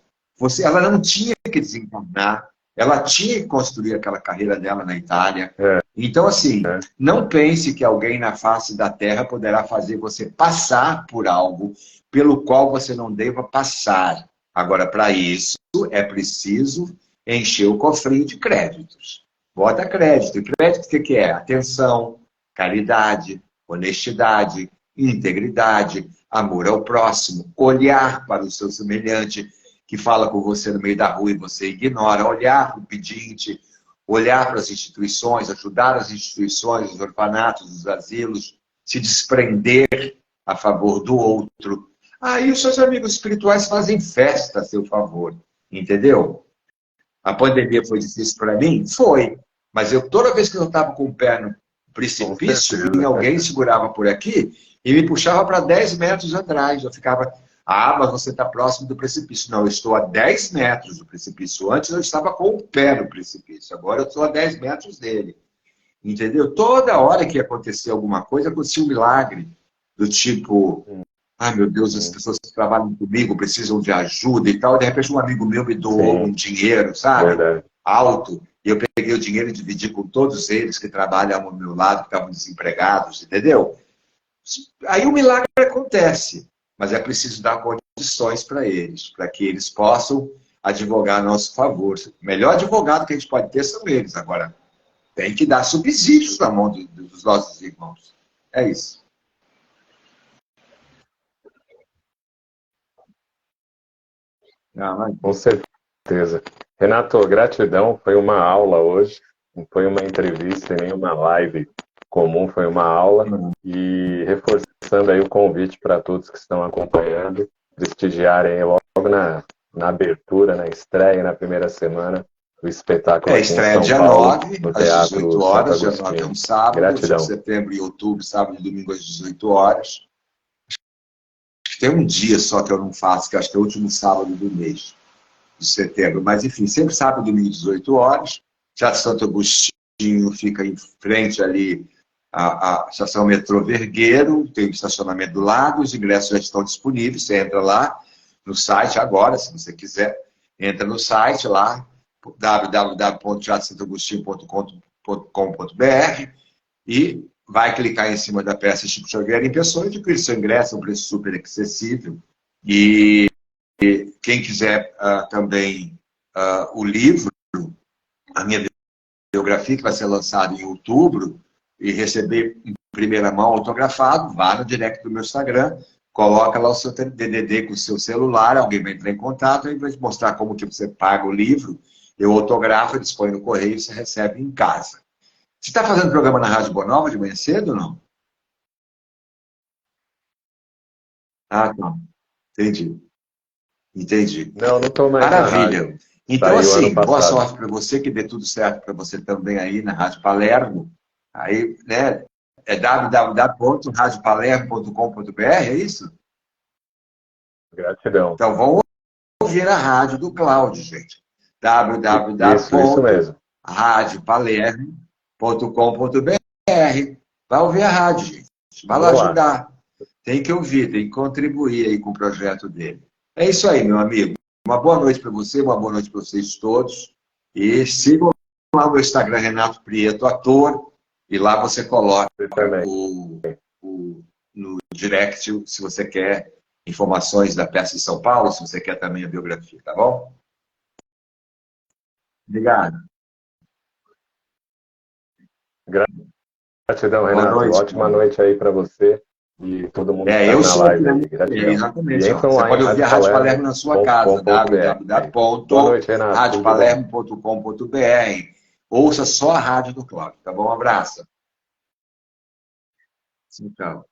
Ela não tinha que desencarnar, ela tinha que construir aquela carreira dela na Itália. Então, assim, não pense que alguém na face da Terra poderá fazer você passar por algo pelo qual você não deva passar. Agora, para isso, é preciso encher o cofrinho de créditos. Bota crédito. E crédito o que é? Atenção, caridade, honestidade, integridade, amor ao próximo, olhar para o seu semelhante que fala com você no meio da rua e você ignora, olhar para o pedinte, olhar para as instituições, ajudar as instituições, os orfanatos, os asilos, se desprender a favor do outro. Aí os seus amigos espirituais fazem festa a seu favor, entendeu? A pandemia foi difícil para mim? Foi. Mas toda vez que eu estava com o pé no precipício, vinha alguém, segurava por aqui e me puxava para 10 metros atrás. Eu ficava, mas você está próximo do precipício. Não, eu estou a 10 metros do precipício. Antes eu estava com o pé no precipício. Agora eu estou a 10 metros dele. Entendeu? Toda hora que acontecia alguma coisa, acontecia um milagre. Do tipo, ai meu Deus, as pessoas que trabalham comigo precisam de ajuda e tal. De repente um amigo meu me doou um dinheiro, sabe? Alto. E eu peguei o dinheiro e dividi com todos eles que trabalham ao meu lado, que estavam desempregados, entendeu? Aí o milagre acontece, mas é preciso dar condições para eles, para que eles possam advogar a nosso favor. O melhor advogado que a gente pode ter são eles. Agora, tem que dar subsídios na mão dos nossos irmãos. É isso. Com certeza. Renato, gratidão. Foi uma aula hoje. Não foi uma entrevista, nem uma live comum, foi uma aula. E reforçando aí o convite para todos que estão acompanhando, prestigiarem logo na abertura, na estreia, na primeira semana, o espetáculo aqui estreia em São dia Paulo, 9, no às Teatro 18 horas, Santo dia 9 é um Agostinho. sábado, Gratidão. setembro e outubro, sábado e domingo às 18 horas. Acho que tem um dia só que eu não faço, que acho que é o último sábado do mês de setembro. Mas, enfim, sempre sábado e domingo às 18 horas. Teatro Santo Agostinho fica em frente ali à estação metrô Vergueiro, tem um estacionamento do lado, os ingressos já estão disponíveis, você entra lá no site agora, se você quiser, entra no site lá, www.teatrosantoagostinho.com.br e vai clicar em cima da peça Chico Xavier em pessoa e adquirir seu ingresso, é um preço super acessível. E quem quiser também o livro, a minha biografia, que vai ser lançada em outubro, e receber em primeira mão autografado, vá no direct do meu Instagram, coloca lá o seu DDD com o seu celular, alguém vai entrar em contato e vai te mostrar como que você paga o livro, eu autografo, eles põem no correio e você recebe em casa. Você está fazendo programa na Rádio Boa Nova de manhã cedo ou não? Tá. Entendi. Não estou mais Maravilha. na rádio. Então, Saiu assim, ano boa passado. sorte para você, que dê tudo certo para você também aí na Rádio Palermo. Aí, né, é www.radiopalermo.com.br, é isso? Gratidão. Então, vamos ouvir a rádio do Cláudio, gente. Isso mesmo. www.radiopalermo.com.br. Vai ouvir a rádio, gente. Vai lá ajudar. Tem que ouvir, tem que contribuir aí com o projeto dele. É isso aí, meu amigo. Uma boa noite para você, uma boa noite para vocês todos. E sigam lá o meu Instagram, Renato Prieto, ator. E lá você coloca no direct, se você quer informações da peça de São Paulo, se você quer também a biografia, tá bom? Obrigado. Gratidão, Renato. Ótima noite aí para você e todo mundo que está na live aí. Gratidão. Exatamente. Você pode ouvir a Rádio Palermo na sua casa, www.radiopalermo.com.br. Ouça só a rádio do Cláudio, tá bom? Um abraço. Tchau.